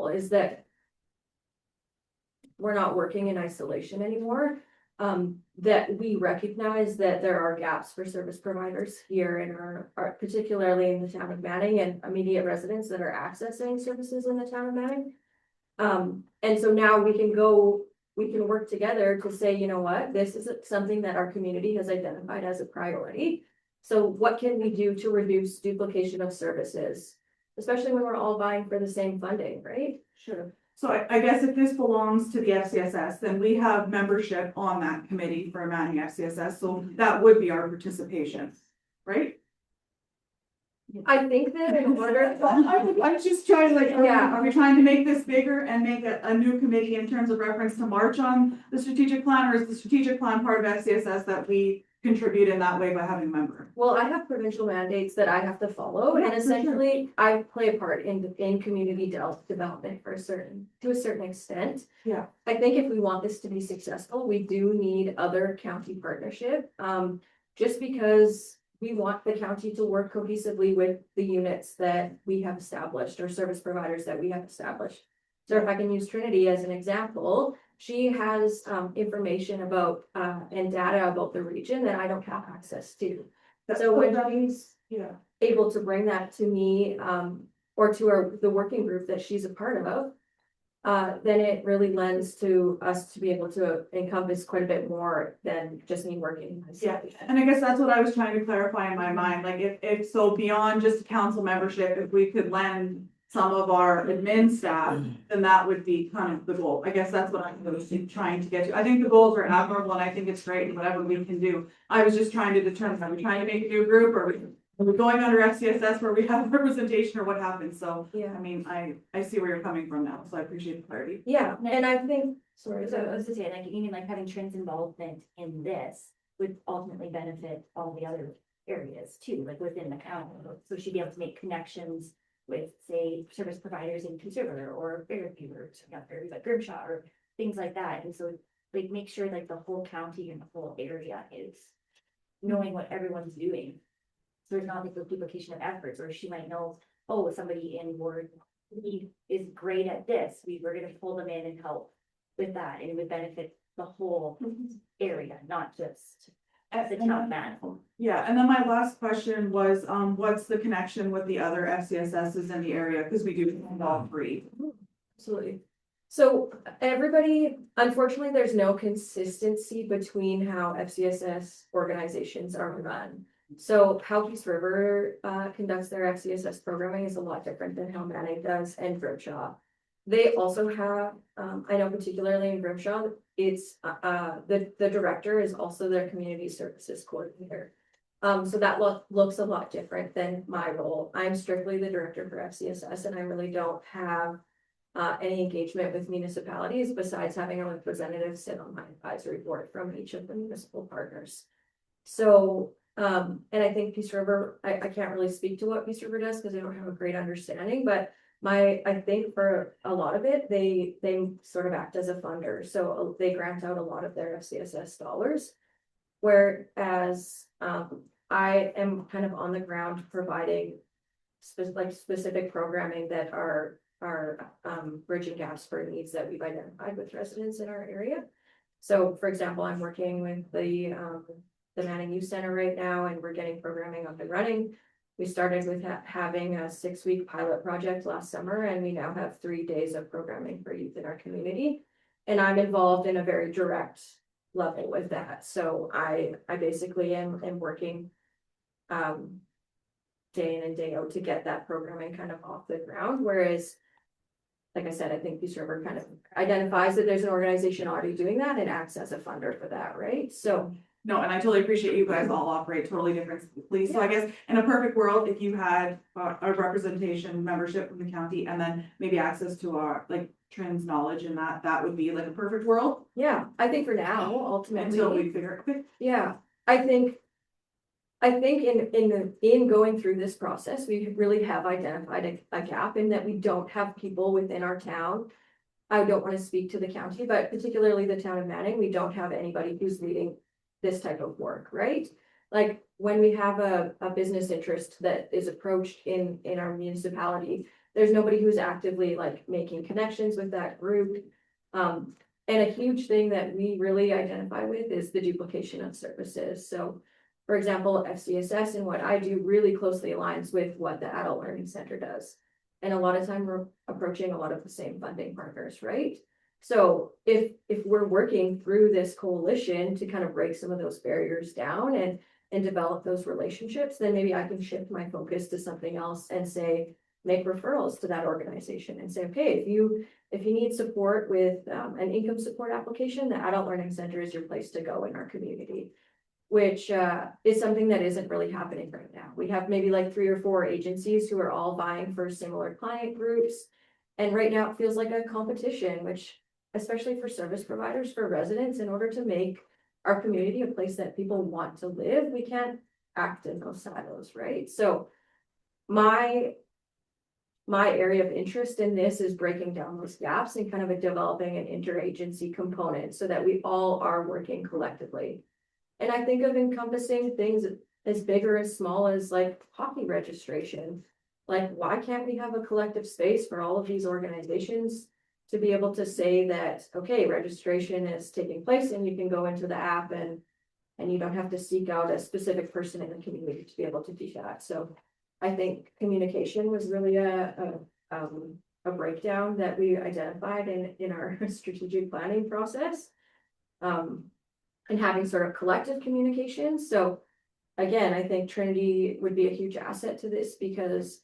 example, is that we're not working in isolation anymore. That we recognize that there are gaps for service providers here in our particularly in the town of Manning and immediate residents that are accessing services in the town of Manning. And so now we can work together to say, you know what, this is something that our community has identified as a priority. So what can we do to reduce duplication of services, especially when we're all vying for the same funding, right? Sure. So I guess if this belongs to the FCSS, then we have membership on that committee for Manning FCSS, so that would be our participation, right? I think that in order. I'm just trying to Yeah. are we trying to make this bigger and make a new committee in terms of reference to March on the strategic plan, or is the strategic plan part of FCSS that we contribute in that way by having a member? Well, I have provincial mandates that I have to follow, Yeah, and for essentially I play a part in community development to a certain extent. Yeah. I think if we want this to be successful, we do need other county partnership. Just because we want the county to work cohesively with the units that we have established or service providers that we have established. So if I can use Trinity as an example, she has information about and data about the region that I don't have access to. So when she's able to bring that to me or to the working group that she's a part of, then it really lends to us to be able to encompass quite a bit more than just me working. Yeah, and I guess that's what I was trying to clarify in my mind, like if so beyond just council membership, if we could lend some of our admin staff, then that would be kind of the goal. I guess that's what I'm really trying to get to. I think the goals are admirable and I think it's great and whatever we can do. I was just trying to determine, are we trying to make a new group, or are we going under FCSS where we have representation, or what happens? So, yeah, I mean, I see where you're coming from now, so I appreciate the clarity. Yeah, and I think, sorry, So I was to say, like, you mean like having Trin's involvement in this would ultimately benefit all the other areas too, like within the county. So she'd be able to make connections with, say, service providers in Conservator or Fairview or not Fairview, but Grimshaw or things like that. And so like make sure like the whole county and the whole area is knowing what everyone's doing. So there's not like the duplication of efforts, or she might know, oh, somebody in Ward E is great at this. We're gonna pull them in and help with that, and it would benefit the whole area, not just the town man. Yeah, and then my last question was, what's the connection with the other FCSSs in the area? Because we do all three. absolutely. So everybody, unfortunately, there's no consistency between how FCSS organizations are run. So how Peace River conducts their FCSS programming is a lot different than how Manning does and Grimshaw. They also have, I know particularly in Grimshaw, it's the director is also their community services coordinator. So that looks a lot different than my role. I'm strictly the director for FCSS, and I really don't have any engagement with municipalities besides having a representative sit on my advisory board from each of the municipal partners. So, and I think Peace River, I can't really speak to what Peace River does because I don't have a great understanding, but I think for a lot of it, they sort of act as a funder. So they grant out a lot of their FCSS dollars. Whereas I am kind of on the ground providing specific programming that are bridging gaps for needs that we've identified with residents in our area. So for example, I'm working with the Manning Youth Center right now, and we're getting programming up and running. We started with having a 6-week pilot project last summer, and we now have 3 days of programming for youth in our community. And I'm involved in a very direct level with that. So I basically am working day in and day out to get that programming kind of off the ground. Whereas, like I said, I think Peace River kind of identifies that there's an organization already doing that and acts as a funder for that, right? So no, and I totally appreciate you guys all operate totally differently. So I guess in a perfect world, if you had a representation membership from the county and then maybe access to our like Trin's knowledge and that would be like a perfect world. Yeah, I think for now, ultimately. Until we figure it. Yeah, I think in going through this process, we really have identified a gap in that we don't have people within our town. I don't want to speak to the county, but particularly the town of Manning, we don't have anybody who's leading this type of work, right? Like when we have a business interest that is approached in our municipality, there's nobody who's actively like making connections with that group. And a huge thing that we really identify with is the duplication of services. So, for example, FCSS and what I do really closely aligns with what the Adult Learning Center does. And a lot of time we're approaching a lot of the same funding partners, right? So if we're working through this coalition to kind of break some of those barriers down and develop those relationships, then maybe I can shift my focus to something else and say, make referrals to that organization and say, okay, if you need support with an income support application, the Adult Learning Center is your place to go in our community, which is something that isn't really happening right now. We have maybe like 3 or 4 agencies who are all vying for similar client groups. And right now it feels like a competition, which especially for service providers, for residents, in order to make our community a place that people want to live, we can't act in those silos, right? So my area of interest in this is breaking down those gaps and kind of developing an interagency component so that we all are working collectively. And I think of encompassing things as big or as small as like hockey registration. Like, why can't we have a collective space for all of these organizations to be able to say that, okay, registration is taking place and you can go into the app and you don't have to seek out a specific person in the community to be able to do that. So I think communication was really a breakdown that we identified in our strategic planning process. And having sort of collective communication. So again, I think Trinity would be a huge asset to this because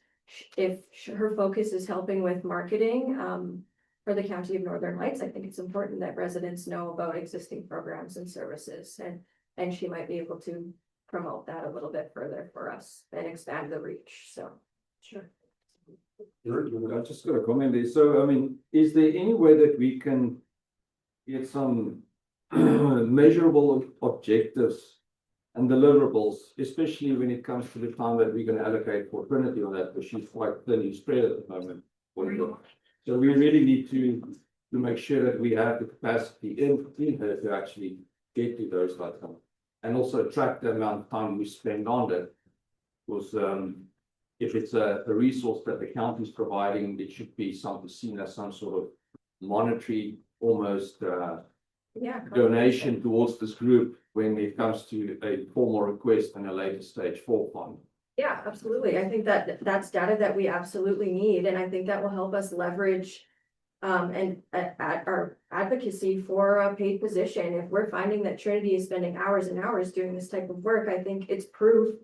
if her focus is helping with marketing for the County of Northern Lights, I think it's important that residents know about existing programs and services, and she might be able to promote that a little bit further for us and expand the reach. So, sure. I just got a comment there. So, I mean, is there any way that we can get some measurable objectives and deliverables, especially when it comes to the time that we're going to allocate for Trinity on that, because she's quite thinly spread at the moment. So we really need to make sure that we have the capacity in her to actually get to those outcomes, and also track the amount of time we spend on it. Because if it's a resource that the county is providing, it should be something seen as some sort of monetary, almost donation towards this group when it comes to a formal request and a later stage for fund. Yeah, absolutely. I think that that's data that we absolutely need, and I think that will help us leverage and at our advocacy for a paid position. If we're finding that Trinity is spending hours and hours doing this type of work, I think it's proof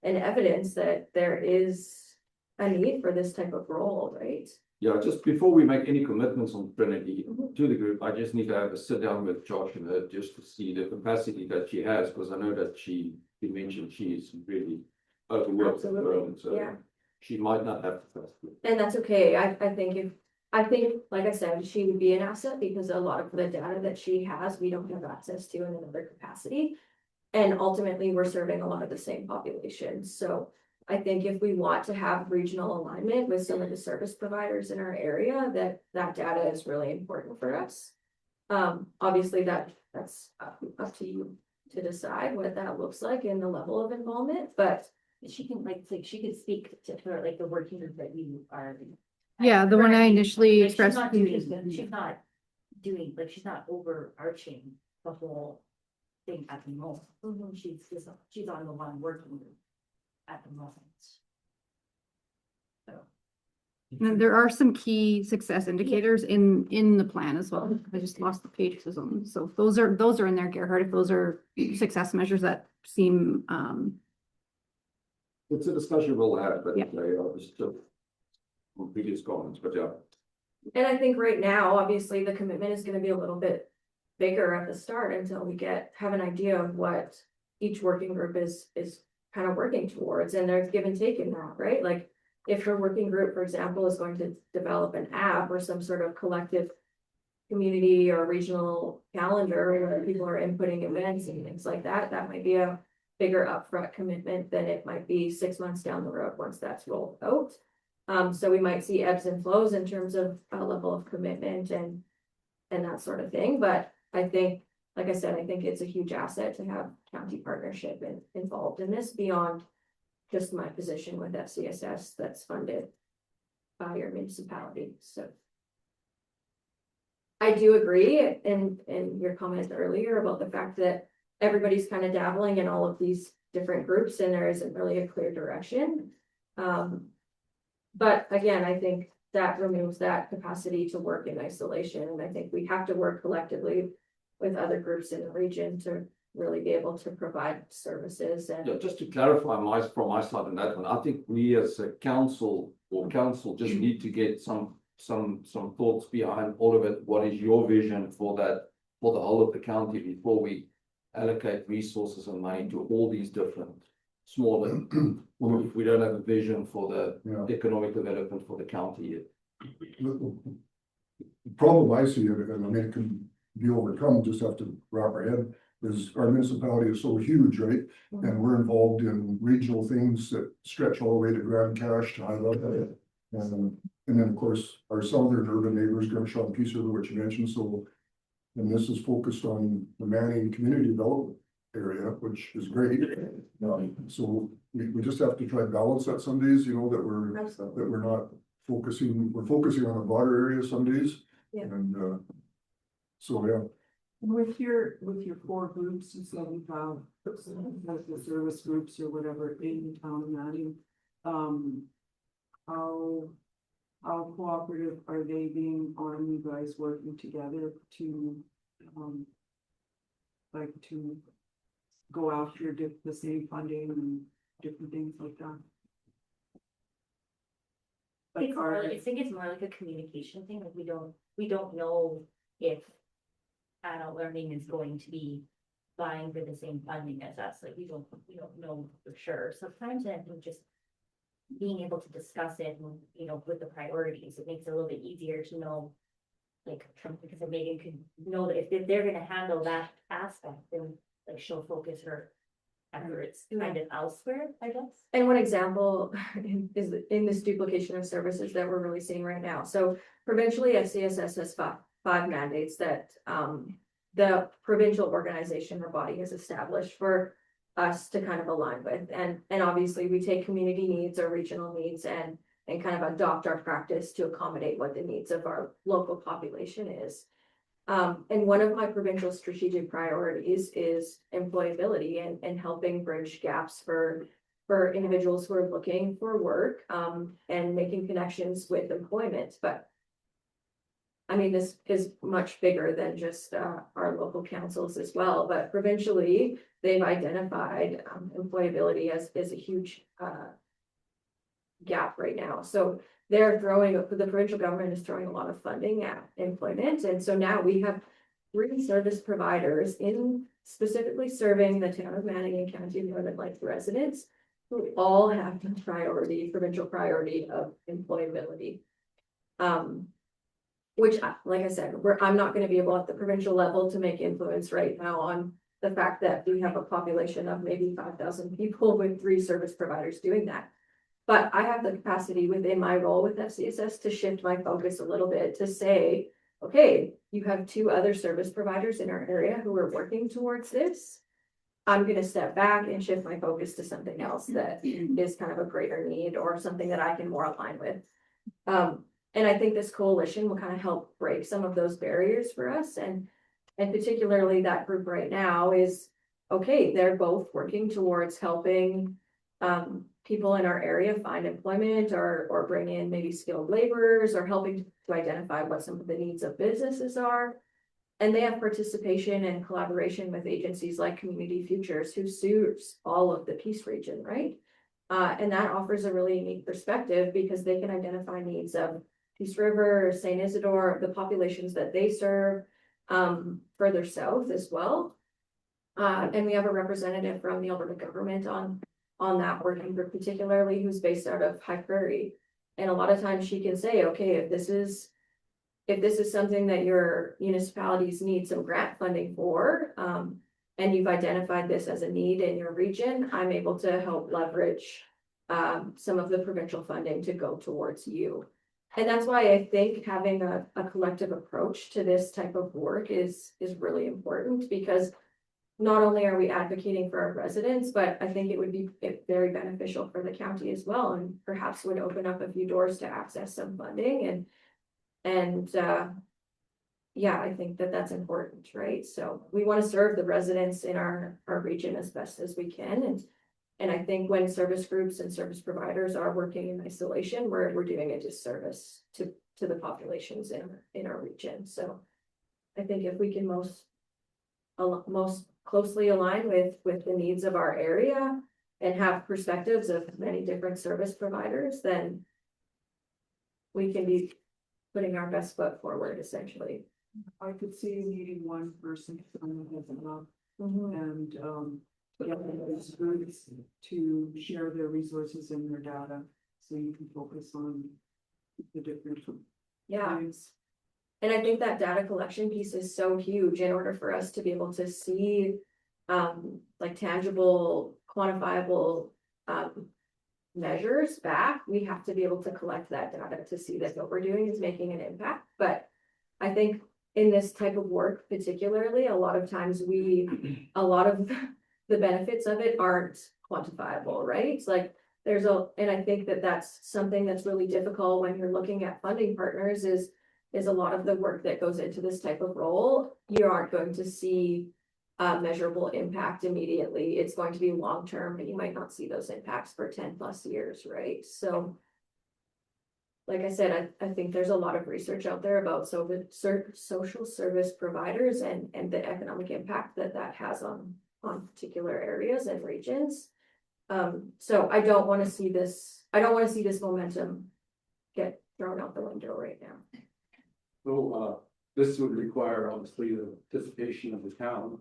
and evidence that there is a need for this type of role, right? Yeah, just before we make any commitments on Trinity to the group, I just need to have a sit down with Josh and her just to see the capacity that she has, because I know that she mentioned she is really overworked at the moment, so Yeah. she might not have the capacity. And that's okay. I think, like I said, she would be an asset because a lot of the data that she has, we don't have access to in another capacity. And ultimately, we're serving a lot of the same populations. So I think if we want to have regional alignment with some of the service providers in our area, that data is really important for us. Obviously that's up to you to decide what that looks like and the level of involvement, but She can like she could speak to her like the working group that you are. Yeah, the one I initially Like, expressed. she's not overarching the whole thing at the moment. She's on the one working group at the moment. So. And there are some key success indicators in the plan as well. I just lost the pages on them. So those are in there, Gerhard, if those are success measures that seem It's a discussion we'll have, but Yeah. Just from previous comments, but yeah. and I think right now, obviously, the commitment is gonna be a little bit bigger at the start until we have an idea of what each working group is kind of working towards, and there's give and take in that, right? Like, if her working group, for example, is going to develop an app or some sort of collective community or regional calendar where people are inputting events and things like that, that might be a bigger upfront commitment than it might be 6 months down the road once that's rolled out. So we might see ebbs and flows in terms of a level of commitment and that sort of thing. But I think, like I said, I think it's a huge asset to have county partnership involved in this beyond just my position with FCSS that's funded. by your municipality, so. I do agree in your comments earlier about the fact that everybody's kind of dabbling in all of these different groups and there isn't really a clear direction. But again, I think that removes that capacity to work in isolation, and I think we have to work collectively with other groups in the region to really be able to provide services Yeah, and. just to clarify from my side on that one, I think we as a council just need to get some thoughts behind all of it. What is your vision for that, for the whole of the county before we allocate resources and money to all these different smaller, well, if we don't have a vision for the economic development for the county yet. The problem I see, and I mean, it can be overcome, just have to wrap our head, is our municipality is so huge, right? And we're involved in regional things that stretch all the way to Grand Cache to High Level. And then, of course, our southern urban neighbors, Grimshaw and Peace River, which you mentioned, so. And this is focused on the Manning community development area, which is great. So we just have to try to balance that some days, you know, that we're not focusing, we're focusing on a broader area some days. Yeah. And so, yeah. With your 4 groups, you said you have like the service groups or whatever in town of Manning. How cooperative are they being on you guys working together to, like to go after the same funding and different things like that? I think it's more like a communication thing, like we don't know if adult learning is going to be vying for the same funding as us, like we don't know for sure. Sometimes I think just being able to discuss it and, you know, with the priorities, it makes it a little bit easier to know, like, because Megan could know that if they're gonna handle that aspect, then like she'll focus her efforts kind of elsewhere, I guess. And one example is in this duplication of services that we're really seeing right now. So provincially, FCSS has five mandates that the provincial organization or body has established for us to kind of align with. And obviously we take community needs or regional needs and kind of adopt our practice to accommodate what the needs of our local population is. And one of my provincial strategic priorities is employability and helping bridge gaps for individuals who are looking for work and making connections with employment. But I mean, this is much bigger than just our local councils as well, but provincially, they've identified employability as a huge gap right now. So the provincial government is throwing a lot of funding at employment. And so now we have 3 service providers in specifically serving the town of Manning and County of Northern Lights residents who all have the provincial priority of employability. Which, like I said, I'm not going to be able at the provincial level to make influence right now on the fact that we have a population of maybe 5,000 people with 3 service providers doing that. But I have the capacity within my role with FCSS to shift my focus a little bit to say, okay, you have 2 other service providers in our area who are working towards this. I'm going to step back and shift my focus to something else that is kind of a greater need or something that I can more align with. And I think this coalition will kind of help break some of those barriers for us. And particularly that group right now is, okay, they're both working towards helping people in our area find employment or bring in maybe skilled laborers or helping to identify what some of the needs of businesses are. And they have participation and collaboration with agencies like Community Futures, who serves all of the Peace region, right? And that offers a really unique perspective because they can identify needs of Peace River, St. Isidore, the populations that they serve, further south as well. And we have a representative from the Alberta government on that working group, particularly who's based out of High Prairie. And a lot of times she can say, okay, if this is something that your municipalities need some grant funding for, and you've identified this as a need in your region, I'm able to help leverage some of the provincial funding to go towards you. And that's why I think having a collective approach to this type of work is really important, because not only are we advocating for our residents, but I think it would be very beneficial for the county as well, and perhaps would open up a few doors to access some funding and yeah, I think that that's important, right? So we want to serve the residents in our region as best as we can, and I think when service groups and service providers are working in isolation, we're doing a disservice to the populations in our region. So I think if we can most closely align with the needs of our area and have perspectives of many different service providers, then we can be putting our best foot forward, essentially. I could see needing one person Mhm. and get those groups to share their resources and their data, so you can focus on the different Yeah, things. and I think that data collection piece is so huge in order for us to be able to see like tangible, quantifiable measures back. We have to be able to collect that data to see that what we're doing is making an impact. But I think in this type of work particularly, a lot of times a lot of the benefits of it aren't quantifiable, right? It's like and I think that that's something that's really difficult when you're looking at funding partners is a lot of the work that goes into this type of role. You aren't going to see measurable impact immediately. It's going to be long-term, and you might not see those impacts for 10+ years, right? So like I said, I think there's a lot of research out there about social service providers and the economic impact that has on particular areas and regions. So I don't want to see this momentum get thrown out the window right now. So, this would require obviously the participation of the town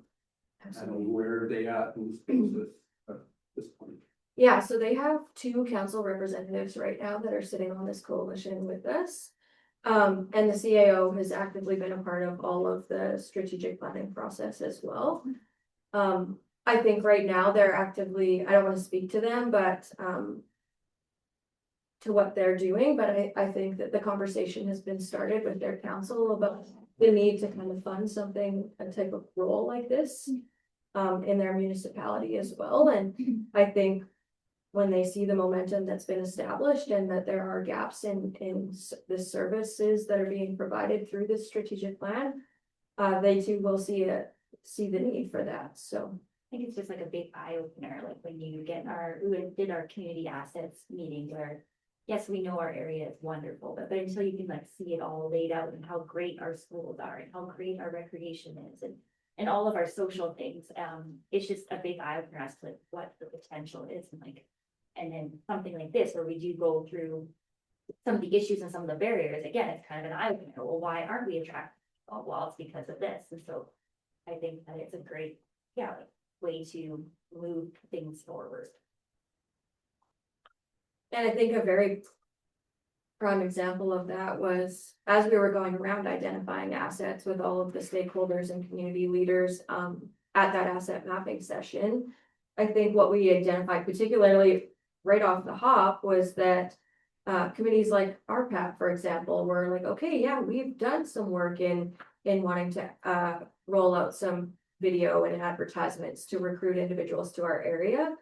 and where are they at in this process at this point. Yeah, so they have 2 council representatives right now that are sitting on this coalition with us. And the CAO has actively been a part of all of the strategic planning process as well. I think right now they're actively, I don't want to speak to them, but to what they're doing, but I think that the conversation has been started with their council about the need to kind of fund something, a type of role like this in their municipality as well. And I think when they see the momentum that's been established and that there are gaps in the services that are being provided through this strategic plan, they too will see the need for that. So I think it's just like a big eye opener, like when you we did our community assets meeting where, yes, we know our area is wonderful, but until you can like see it all laid out and how great our schools are and how great our recreation is and all of our social things, it's just a big eye opener as to like what the potential is and then something like this where we do go through some of the issues and some of the barriers, again, it's kind of an eye opener. Well, why aren't we attracted? Oh, well, it's because of this. And so I think that it's a great, way to move things forward. and I think a very prime example of that was as we were going around identifying assets with all of the stakeholders and community leaders at that asset mapping session. I think what we identified particularly right off the hop was that committees like RPAP, for example, were like, okay, yeah, we've done some work in wanting to roll out some video and advertisements to recruit individuals to our area.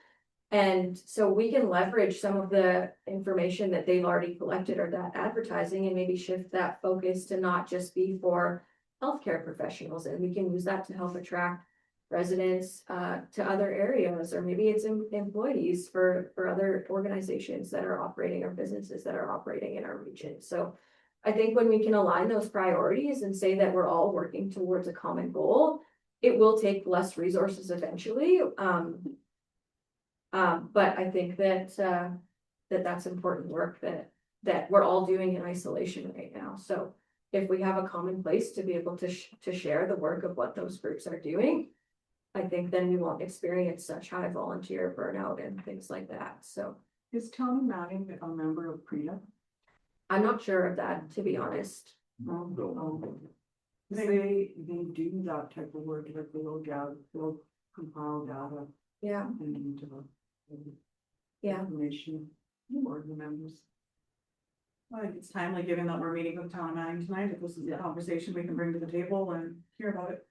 And so we can leverage some of the information that they've already collected or that advertising and maybe shift that focus to not just be for healthcare professionals. And we can use that to help attract residents to other areas, or maybe it's employees for other organizations that are operating or businesses that are operating in our region. So I think when we can align those priorities and say that we're all working towards a common goal, it will take less resources eventually. But I think that that's important work that we're all doing in isolation right now. So if we have a common place to be able to share the work of what those groups are doing, I think then we won't experience such high volunteer burnout and things like that. So Is Tony Manning a member of PREA? I'm not sure of that, to be honest. They do that type of work, like they'll compile data Yeah, and yeah. information for the members. I think it's timely, given that we're meeting with Town of Manning tonight, if this is a conversation we can bring to the table and hear about it.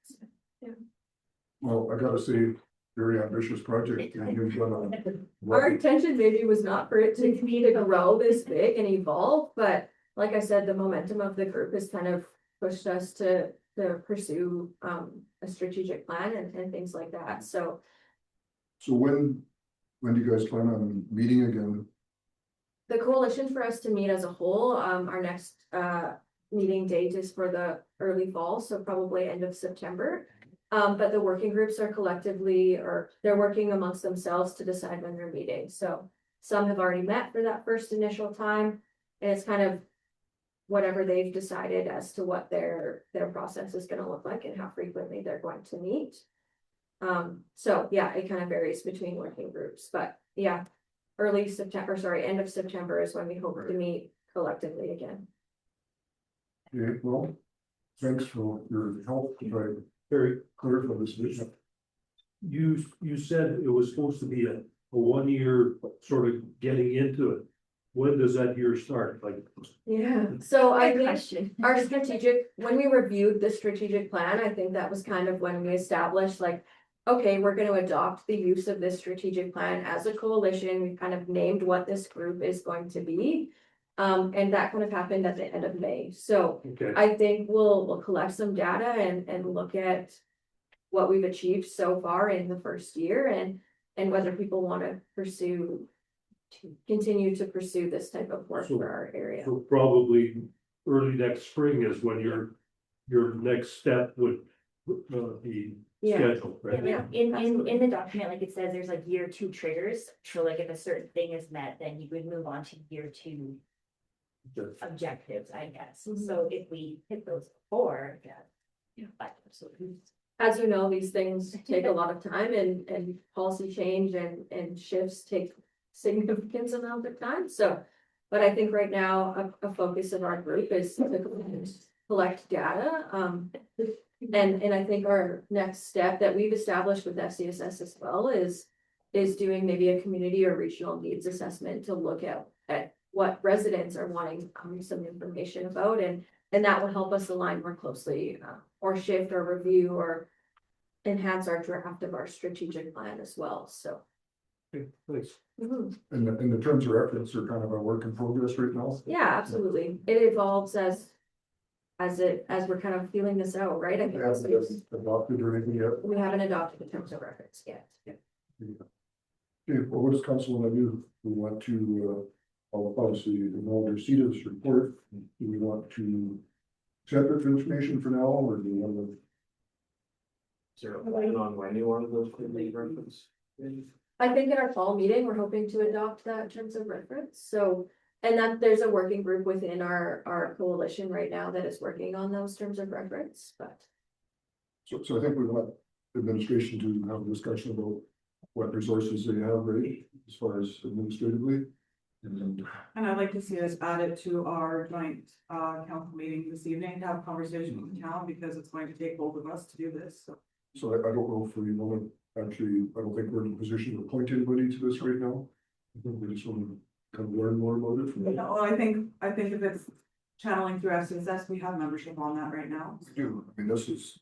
Well, I gotta say, very ambitious project. And you've done Our a- intention maybe was not for it to grow this big and evolve, but like I said, the momentum of the group has kind of pushed us to pursue a strategic plan and things like that, so. So when do you guys plan on meeting again? The coalition for us to meet as a whole, our next meeting date is for the early fall, so probably end of September. But the working groups are collectively, or they're working amongst themselves to decide when they're meeting, so. Some have already met for that first initial time, and it's kind of whatever they've decided as to what their process is gonna look like and how frequently they're going to meet. So yeah, it kind of varies between working groups, but yeah, end of September is when we hope to meet collectively again. Okay, well, thanks for your help to try to Very, clarify this vision. you said it was supposed to be a 1 year sort of getting into it. When does that year start? Like, Yeah, so I Good think question. our strategic, when we reviewed the strategic plan, I think that was kind of when we established like, okay, we're gonna adopt the use of this strategic plan as a coalition. We kind of named what this group is going to be. And that kind of happened at the end of May. So okay, I think we'll collect some data and look at what we've achieved so far in the first year and whether people want to continue to pursue this type of work So- for our area. so probably early next spring is when your next step would be Yeah. scheduled, right? Yeah, In the document, like it says, there's like year 2 triggers, so like if a certain thing is met, then you would move on to year 2 Okay. objectives, I guess. Mhm. So if we hit those before, yeah. Yeah. But absolutely. As you know, these things take a lot of time and policy change and shifts take significant amount of time, so. But I think right now, a focus of our group is to collect data, and I think our next step that we've established with FCSS as well is doing maybe a community or regional needs assessment to look at what residents are wanting some information about, and that will help us align more closely, or shift or review or enhance our draft of our strategic plan as well, so. Okay, thanks. Mhm. And the terms of reference are kind of a work in progress right now. Yeah, absolutely, it evolves as we're kind of feeling this out, right? I It think hasn't been adopted or anything yet. we haven't adopted the terms of reference yet. Okay, well, what does council want to do? We want to, obviously, know their seat of this report. Do we want to accept it for information for now, or do we want to? Is there a plan on when you want those quickly reference? I think at our fall meeting, we're hoping to adopt that terms of reference, so, and that there's a working group within our coalition right now that is working on those terms of reference, but. So I think we want administration to have a discussion about what resources they have ready as far as administratively. And And I'd like to see us add it to our joint council meeting this evening to have a conversation with the town, because it's going to take both of us to do this, so. so I don't know if we want to, actually, I don't think we're in a position to appoint anybody to this right now. I think we just want to kind of learn more about it from them. No, I think if it's channeling through FCSS, we have membership on that right now. We do, I mean, this is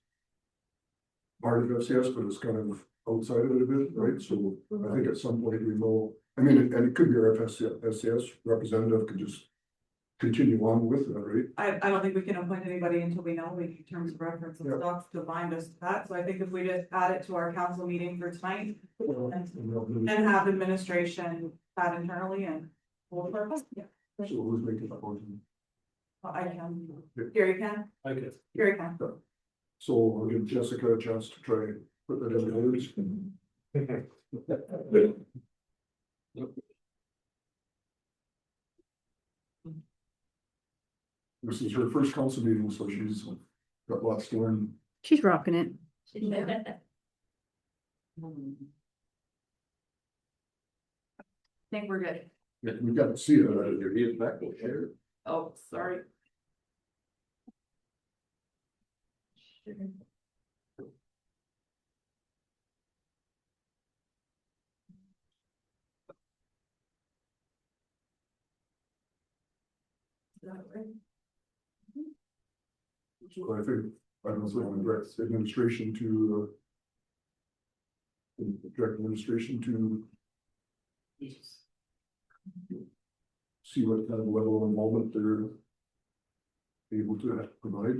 part of FCS, but it's kind of outside of it a bit, right? So I think at some point we will, I mean, and it could be our FCS representative could just continue on with that, right? I don't think we can appoint anybody until we know the terms of reference and Yeah. stuff to bind us to that, so I think if we just add it to our council meeting for tonight and have administration add internally and we'll clarify. Yeah, So who's making that motion? I can, Gary can, I guess. Gary can. So I'll give Jessica a chance to try and put that in words. This is her first council meeting, so she's got lots to learn. She's rocking it. Think we're good. Yeah, we got to see it. Your ears back, we'll share. Oh, sorry. So I think, I don't know if we want to direct administration to direct administration to see what kind of level of involvement they're able to provide.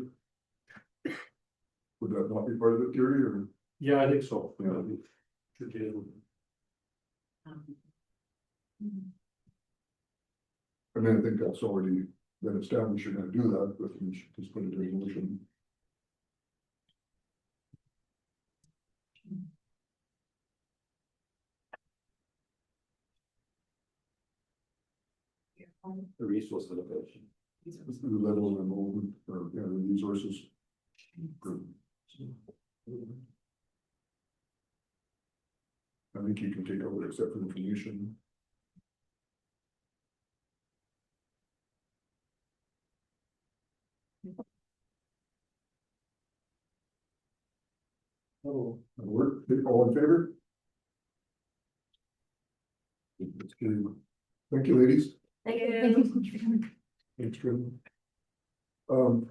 Would that not be part of it, Gary, or? Yeah, I think so. Yeah. Should be able to. I mean, I think that's already been established, you're gonna do that, but we should just put it in motion. The resource allocation. The level of involvement, or, yeah, the resources. I think you can take over except for information. Oh, that'll work. All in favor? That's good. Thank you, ladies. Thank Thanks, Trim. So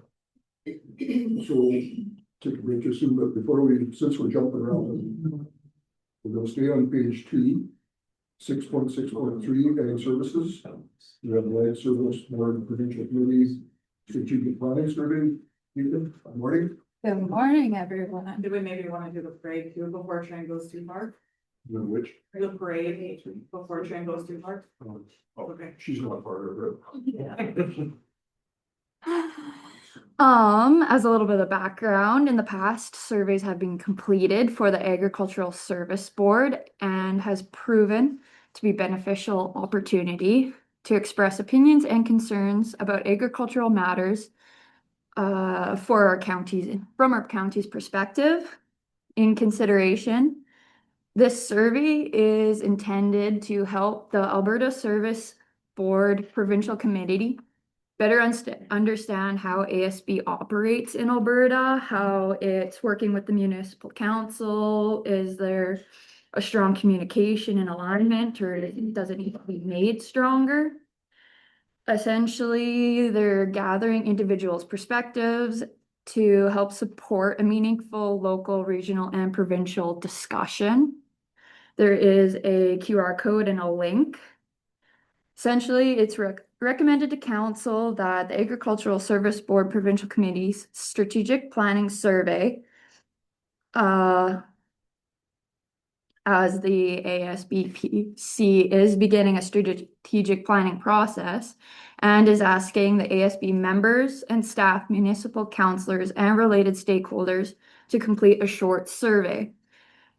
take a break too soon, but before we, since we're jumping around, we're gonna stay on page 2, 6.6.3, ag services. We have land service, board, provincial committee, strategic planning survey. Good morning. Good morning, everyone. Do we maybe want to do the parade too before train goes too far? Which, The parade before train goes too far? Okay. she's not part of it. Yeah. As a little bit of background, in the past, surveys have been completed for the Agricultural Service Board and has proven to be beneficial opportunity to express opinions and concerns about agricultural matters for our counties, from our county's perspective. In consideration, this survey is intended to help the Alberta Service Board Provincial Committee better understand how ASB operates in Alberta, how it's working with the municipal council. Is there a strong communication and alignment, or does it need to be made stronger? Essentially, they're gathering individuals' perspectives to help support a meaningful local, regional, and provincial discussion. There is a QR code and a link. Essentially, it's recommended to council that the Agricultural Service Board Provincial Committee's Strategic Planning Survey, as the ASBPC is beginning a strategic planning process and is asking the ASB members and staff, municipal councillors, and related stakeholders to complete a short survey.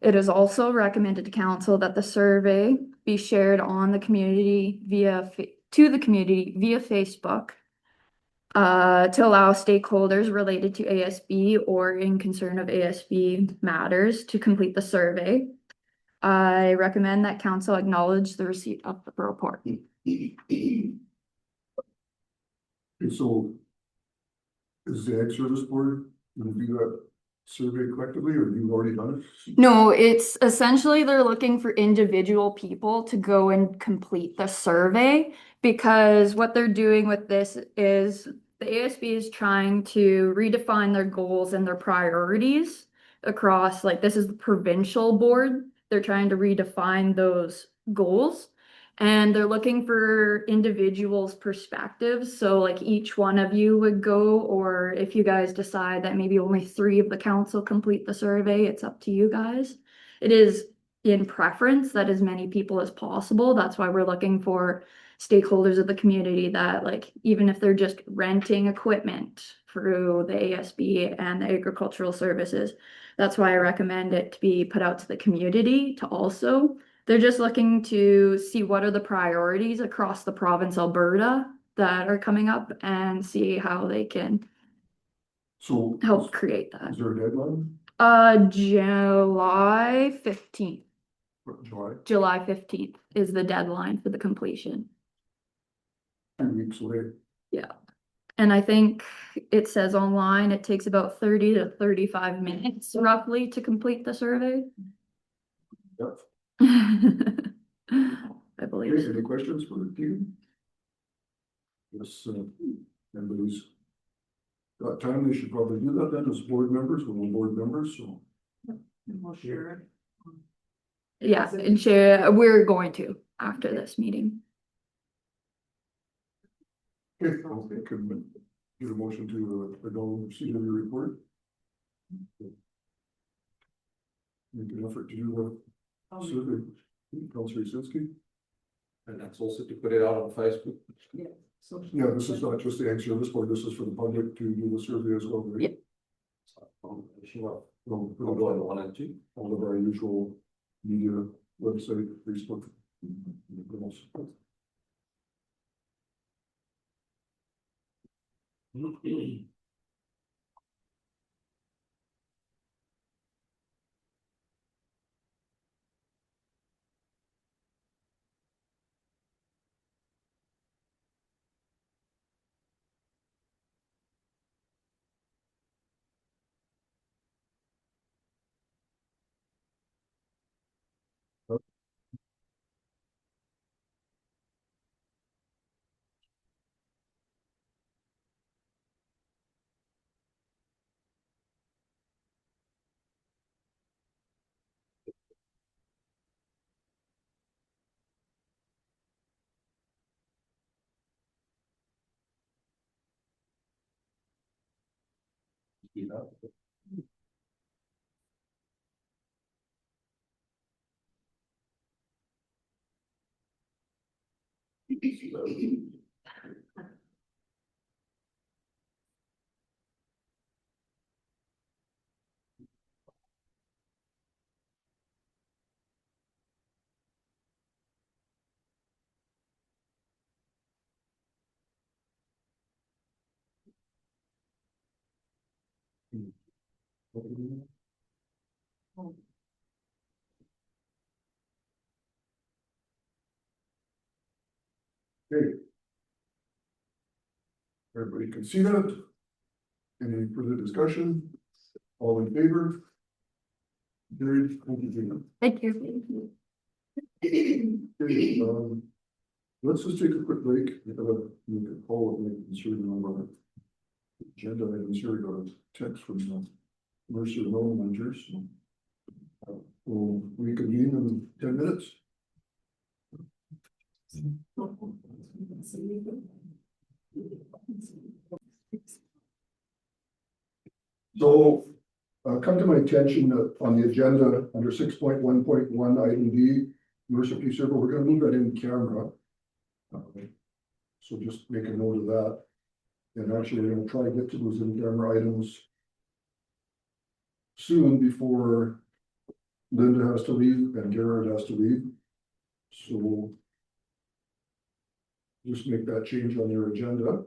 It is also recommended to council that the survey be shared on the community via Facebook to allow stakeholders related to ASB or in concern of ASB matters to complete the survey. I recommend that council acknowledge the receipt of the report. So is the Ag Service Board gonna do that survey collectively, or you've already done it? No, it's essentially they're looking for individual people to go and complete the survey, because what they're doing with this is the ASB is trying to redefine their goals and their priorities across, like, this is the provincial board. They're trying to redefine those goals, and they're looking for individuals' perspectives. So like each one of you would go, or if you guys decide that maybe only 3 of the council complete the survey, it's up to you guys. It is in preference that as many people as possible. That's why we're looking for stakeholders of the community that, like, even if they're just renting equipment through the ASB and the agricultural services, that's why I recommend it to be put out to the community to also. They're just looking to see what are the priorities across the province Alberta that are coming up and see how they can So help create that. is there a deadline? July 15th. July, July 15th is the deadline for the completion. 2 weeks away. And I think it says online, it takes about 30 to 35 minutes roughly to complete the survey. Yep. I believe Okay, so. any questions for Peter? Yes, everybody's got time, they should probably do that then as board members, we're all board members, so. And we'll share it. Yeah, and share, we're going to after this meeting. Okay, I'll make a, get a motion to, acknowledge receipt of your report. Make an effort to do the survey, Councillor Yasinski. And that's also to put it out on Facebook. Yeah, this is not just the Ag Service Board, this is for the public to do the survey as well, right? Yeah. Sure. We'll We'll go on 1 and 2. all of our usual media, website, Facebook. everything else. Okay. Everybody can see that? Any further discussion? All in favor? Carried. Thank you, Thank you. Gina. Okay, let's just take a quick break. Make a call of making sure on our agenda items here. We got a text from Mercer Loan Managers. We'll reconvene in 10 minutes. So, come to my attention that on the agenda under 6.1.1 item D, Mercer P Circle, we're gonna move that in camera. So just make a note of that. And actually, we're gonna try to get to those in camera items soon before Linda has to leave and Garrett has to leave. So just make that change on your agenda.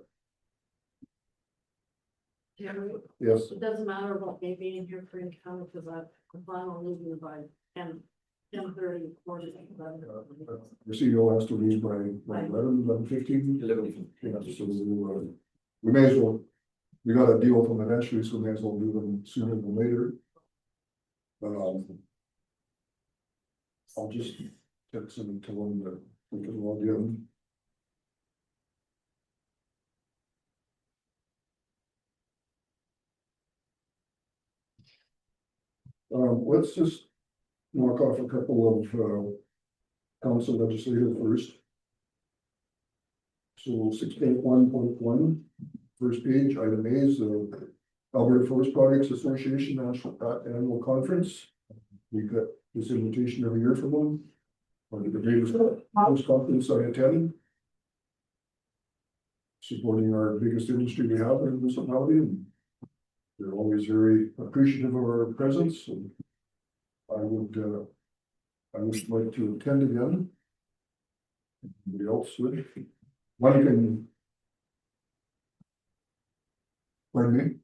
Yes, It doesn't matter about me being here for any comment, because I'm planning on leaving by 10:30, 40. the CEO has to leave by 11:15. 11. Yeah, so we may as well, we gotta deal with them eventually, so we may as well do them sooner than later. I'll just text them and tell them that we can log in. Let's just knock off a couple of council legislative first. So 6.1.1, first page, item A is the Alberta Forest Products Association Annual Conference. We got this invitation every year from them. Or the greatest house conference I attend. Supporting our biggest industry we have in the municipality, and they're always very appreciative of our presence, and I would like to attend again. Anybody else would? One can. Pardon me?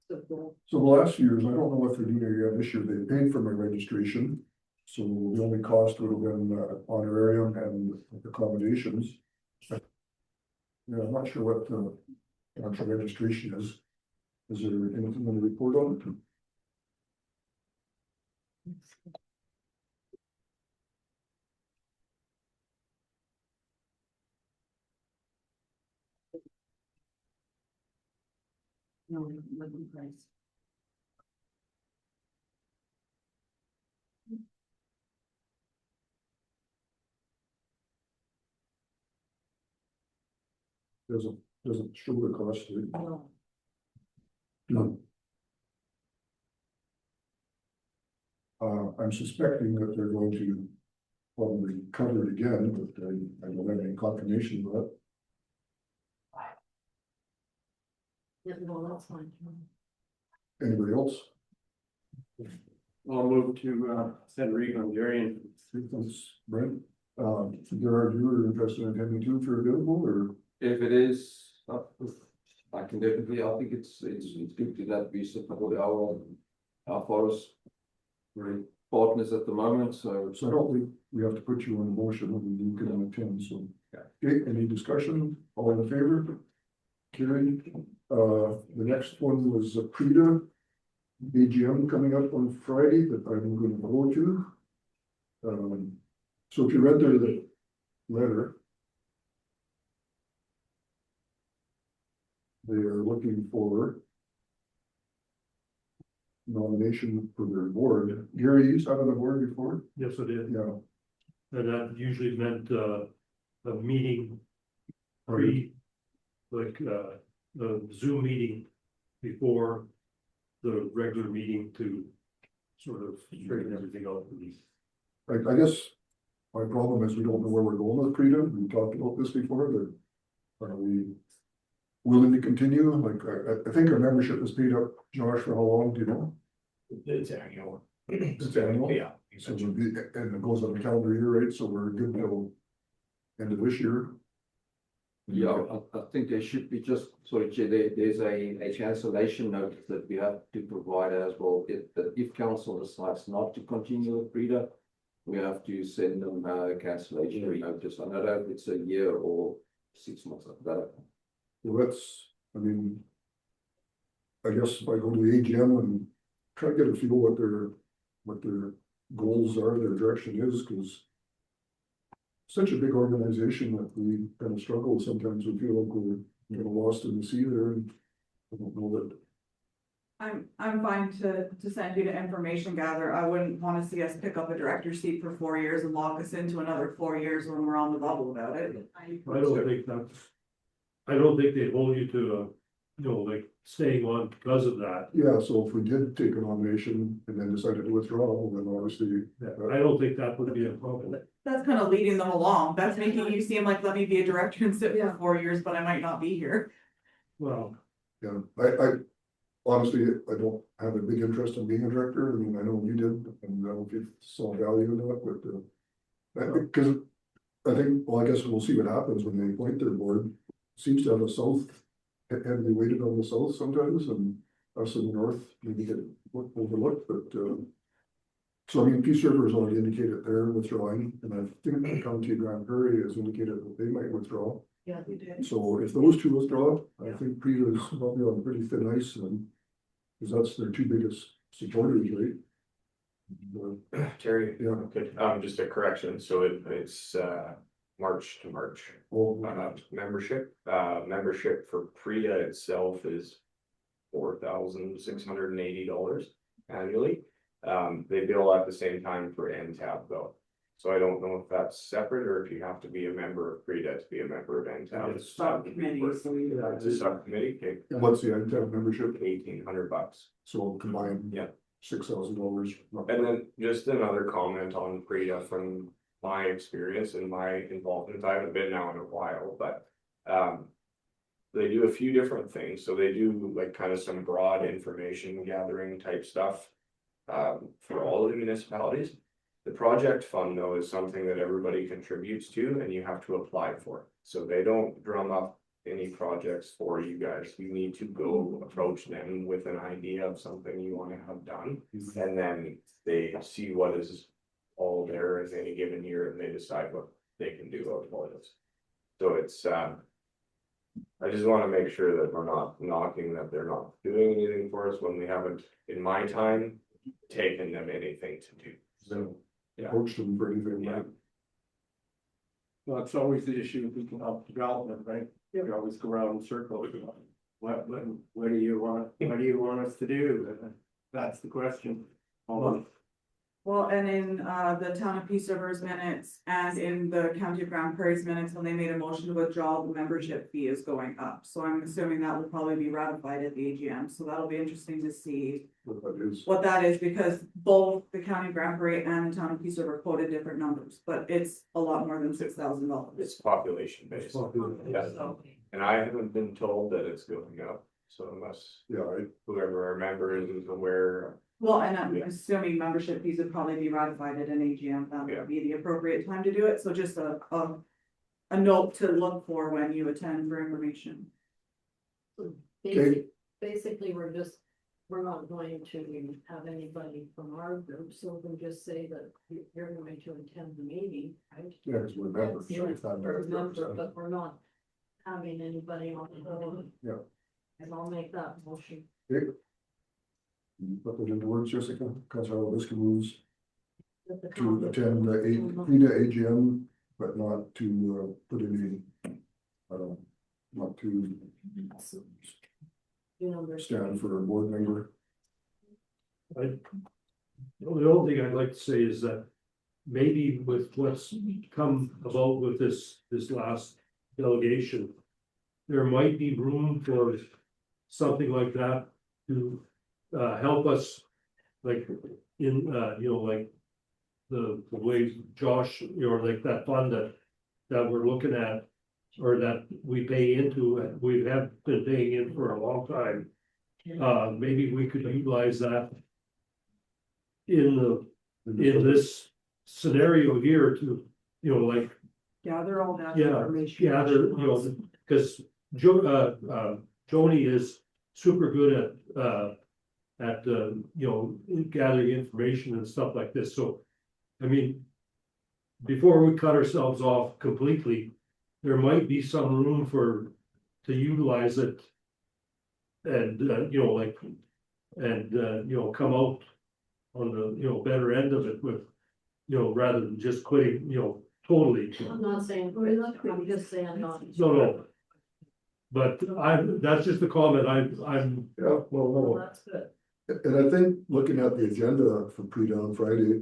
So the last few years, I don't know what they're doing again this year, they paid for my registration. So the only cost would have been honorarium and accommodations. Yeah, I'm not sure what the actual registration is. Is there anything on the report on it? No, living price. doesn't show the cost. No. No. I'm suspecting that they're going to probably cover it again, but I don't have any confirmation of that. Yeah, well, that's fine. Anybody else? I'll move to, send Reeve Ungarian. Thanks, Brent. Gerard, you were interested in attending too if you're available, or? If it is, I can definitely, I think it's good to that we support our forest partners at the moment, so. So I don't think we have to put you on the motion, and you can attend, so. Okay, any discussion? All in favor? Carried. The next one was PREDA AGM coming up on Friday that I'm going to go to. So if you read the letter, they are looking for nomination for their board. Gary, you sat on the board before? Yes, I did. Yeah. And that usually meant, a meeting the Zoom meeting before the regular meeting to sort of straighten everything out. I guess my problem is we don't know where we're going with PREDA. We talked about this before, but are we willing to continue? Like, I think our membership is paid up, Josh, for how long, do you know? It's annual. It's annual? Yeah. So it would be, and it goes on the calendar year, right? So we're good till end of this year. Yeah, I think there should be just, sorry, Chair, there's a cancellation notice that we have to provide as well. If council decides not to continue with PREDA, we have to send them a cancellation notice. I don't know if it's a year or 6 months like that. Well, I mean, I guess if I go to the AGM and try to get a feel what their goals are, their direction is, because such a big organization that we kind of struggle, sometimes we feel like we're kind of lost in the sea there, and I don't know that. I'm fine to send you the information gather. I wouldn't wanna see us pick up a director's seat for 4 years and lock us into another 4 years when we're on the bubble about it. I don't think they hold you to, like staying on because of that. Yeah, so if we did take a nomination and then decided to withdraw, well, then obviously. I don't think that would be a problem. That's kind of leading them along. That's making you seem like, let me be a director and sit for 4 years, but I might not be here. Well, Yeah, I honestly, I don't have a big interest in being a director. I mean, I know you did, and I don't know if you saw value in that, but because I think, well, I guess we'll see what happens when they appoint their board. Seems to have a south, heavily weighted on the south sometimes, and us in the north maybe get overlooked, but so I mean, Peace River has already indicated they're withdrawing, and I think the county of Grand Prairie has indicated that they might withdraw. Yeah, they did. So if those two withdraw, I think PREDA is probably on pretty thin ice, and because that's their two biggest supporters, right? Terry, Yeah. good, just a correction, so it's March to March. Well, Membership for PREDA itself is $4,680 annually. They bill at the same time for NTAB though. So I don't know if that's separate or if you have to be a member of PREDA to be a member of NTAB. It's subcommittee, so you- It's a subcommittee, okay, and what's the NTAB membership? $1,800. So combined, Yeah. $6,000. And then just another comment on PREDA from my experience and my involvement. I haven't been now in a while, but they do a few different things. So they do like kind of some broad information gathering type stuff for all of the municipalities. The project fund though is something that everybody contributes to and you have to apply for. So they don't drum up any projects for you guys. You need to go approach them with an idea of something you want to have done. And then they see what is all there in any given year and they decide what they can do out of all this. So it's I just want to make sure that we're not knocking that they're not doing anything for us when we haven't, in my time, taken them anything to do. So Approached them for anything, yeah. right? Well, it's always the issue with economic development, right? You always go around in circles. What do you want us to do? That's the question. Well, and in the town of Peace River's minutes and in the county of Grand Prairie's minutes, when they made a motion to withdraw, the membership fee is going up. So I'm assuming that will probably be ratified at the AGM, so that'll be interesting to see What that is. what that is, because both the county of Grand Prairie and the town of Peace River quoted different numbers, but it's a lot more than $6,000. It's population based, yeah, So, and I haven't been told that it's going up, so unless Yeah, whoever our member is aware. Well, and I'm assuming membership fees would probably be ratified at an AGM, that Yeah. would be the appropriate time to do it, so just a note to look for when you attend for information. basically, we're not going to have anybody from our group, so we'll just say that you're going to attend the meeting, right? yeah, because we're members. That's so right, it's not we're a member, represented. but we're not having anybody on the board. Yeah. And I'll make that motion. Okay. Put that into words, Jessica, Councillor Liskin moves that the to council- attend the PETA AGM, but not to put any, not to You know, there's- stand for a board member. The only thing I'd like to say is that maybe with what's come about with this last delegation, there might be room for something like that to help us, like, in, like the way Josh, like that fund that we're looking at, or that we pay into, and we have been paying in for a long time. Maybe we could utilize that in this ssenario here to, like, Gather all that yeah, information. gather, because Joni is super good at gathering information and stuff like this, so. I mean, before we cut ourselves off completely, there might be some room to utilize it. And, like, and, come out on the, better end of it with, rather than just quitting, totally. I'm not saying, I'm just saying not. No. But that's just a comment, I'm, Yeah, Well, well, that's good. and I think looking at the agenda for PETA on Friday,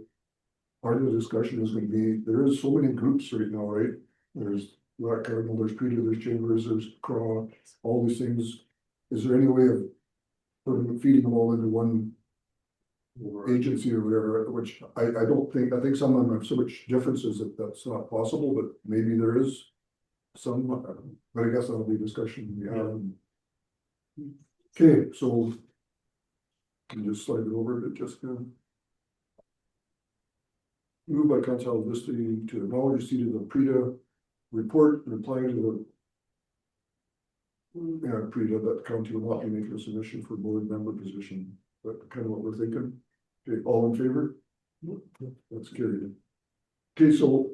part of the discussion is gonna be, there is so many groups right now, right? There's Black Cardinal, there's PETA, there's Chambers, there's CRAW, all these things. Is there any way of feeding them all into one agency or whatever, which I don't think, I think some of them have so much differences that that's not possible, but maybe there is some, but I guess that'll be a discussion we have. Okay, so can you just slide it over to Jessica? Moved by Councilor Listy to acknowledge receipt of the PRETA report, replying to the PRETA that the county will not be making a submission for board member position. That's kind of what we're thinking. Okay, all in favor? That's carried. Okay, so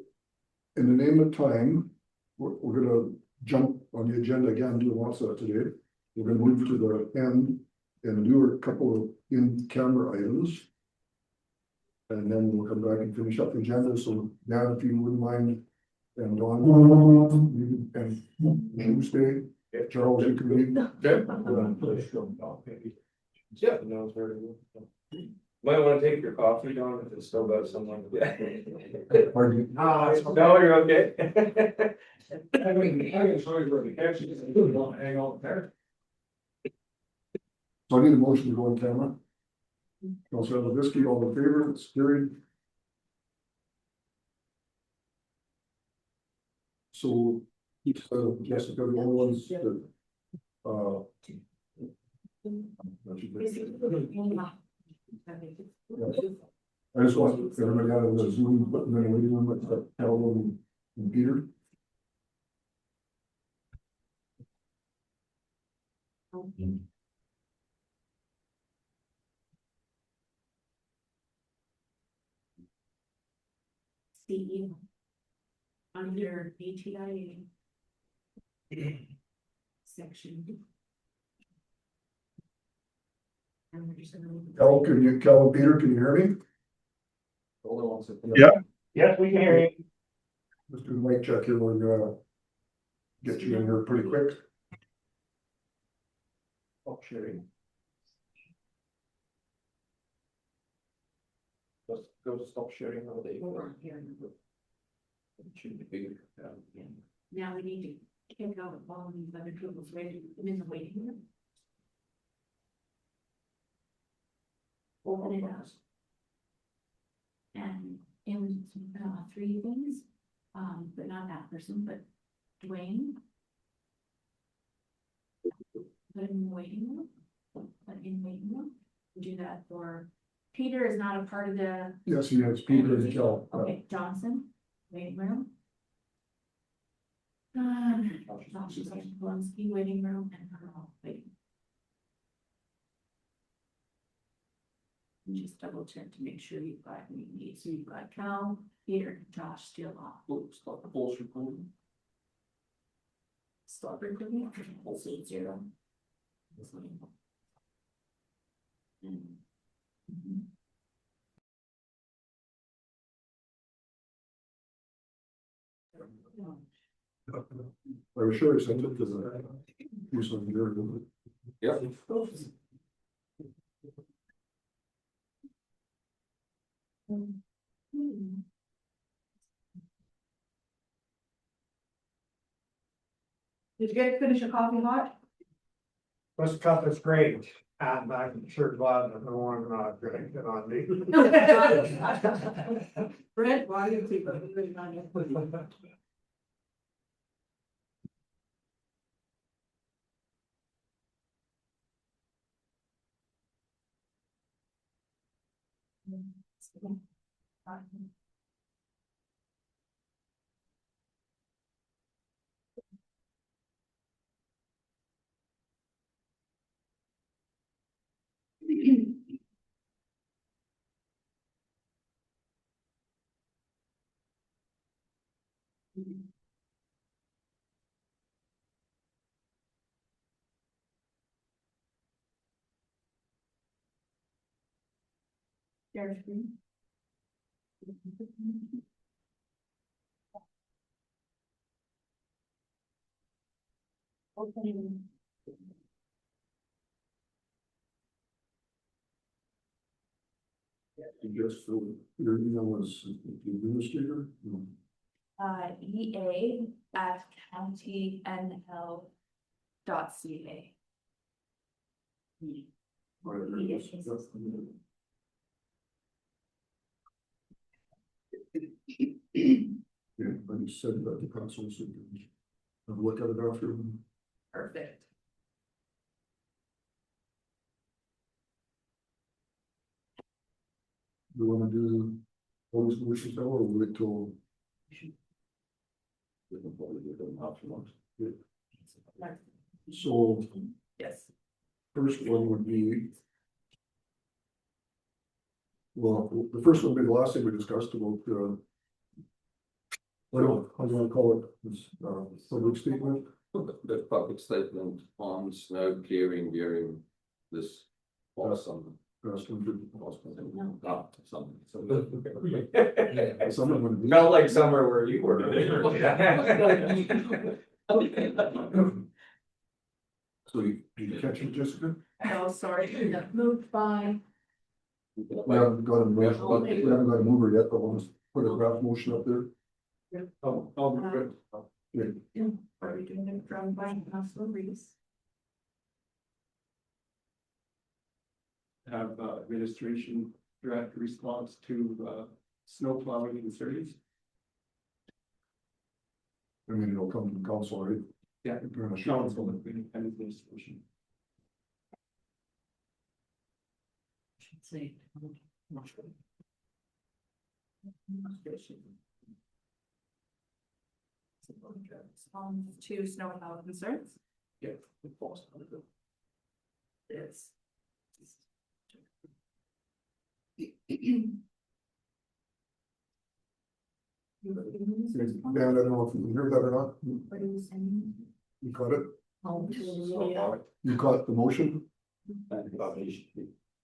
in the name of time, we're gonna jump on the agenda again, doing lots of that today. We're gonna move to the end and do a couple of in-camera items. And then we'll come back and finish up the agenda, so now if you wouldn't mind, and Dawn, you and Tuesday, Charles, you can leave. Yeah, no, it's very good. Might wanna take your coffee, Don, if it's still got someone. Pardon me? No, you're okay. I can show you where the catch is, I don't want to hang out there. So I need a motion to go on camera. Councilor Levinsky, all in favor, it's carried. So, Jessica, the only ones that, I just want everybody out of the Zoom, but then waiting room with Helen and Peter. CEO. Under BTIA. Section. And we're just gonna leave it. Cal, and Peter, can you hear me? Hold on one second. Yeah. Yes, we can hear you. Let's do the mic check here, we're gonna get you in here pretty quick. Oh, sharing. Just go stop sharing all the. Or hearing. It should be bigger, yeah. Now we need to kick out all these other people's ready, in the waiting room. Open it up. And it was, 3 things, but not that person, but Dwayne. Put it in the waiting room, do that for, Peter is not a part of the, Yes, he has Peter and Kel. okay, Johnson, waiting room. Josh is like Walensky, waiting room, and Carl, waiting. And just double check to make sure you've got what you need, so you've got Cal, Peter, and Josh still off. Stop the bullshit recording. Stop recording, we'll see 0. I was sure I sent it to the. He's on here. Yeah. Did you get to finish your coffee hot? This cup is great, and I'm sure glad that no one drank it on me. Brent, why do you think I'm really on it? Share screen. Opening. Just so your email was the administrator. EA@county.nl.ca. Yeah, I just said that the council should have a look at it after. Perfect. Do you wanna do those motions now or wait till? We can probably do them afterwards. Yeah. So Yes. first one would be. Well, the first one would be the last thing we discussed about, I don't wanna call it, this, public statement. The public statement on snow clearing during this past summer. Something. Someone would be. Felt like somewhere where you were. So did you catch it, Jessica? Oh, sorry, moved by. We haven't got a motion, we haven't got a mover yet, but we'll just put a draft motion up there. Good. Yeah. Are we doing it from by Councillor Reese? Have administration direct response to snow plowing in cities. I mean, it'll come from council, right? Yeah. During the Council and administration. Should say. To snow and health concerns. Yeah. it falls under the- Yes. Dan, I don't know if you can hear that or not. What are you saying? You caught it? Oh, You caught the motion? And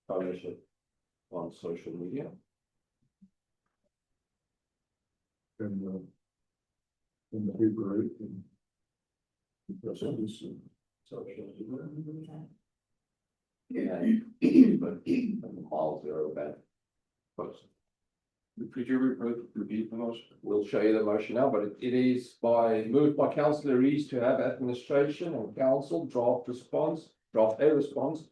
publish it on social media. And, in the paper, right? And that's it, it's, Yeah, but the balls are bad. Post. Could you repeat the motion? We'll show you the motion now, but it is moved by Councillor Reeve to have administration and council draft a response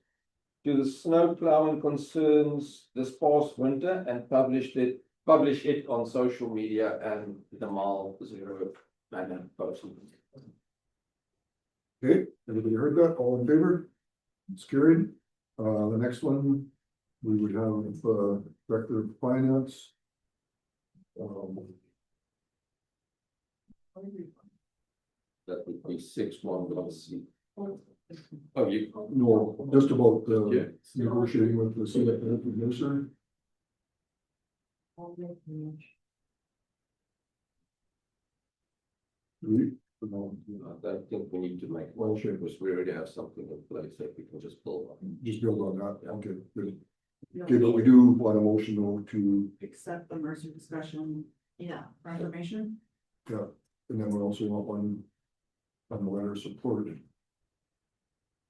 to the snow plowing concerns this past winter and publish it on social media and the Mile Zero banner posting. Okay, everybody heard that? All in favor? It's carried. The next one, we would have, Director of Finance. That would be 6-1. No, just about, Yeah. negotiating with the city administrator. We, no, I don't think we need to make a motion because we already have something in place that we can just build on. just build on that, okay, good. Okay, but we do want a motion though to, Accept the Mercer discussion Yeah. information. and then we also want one on the letter of support.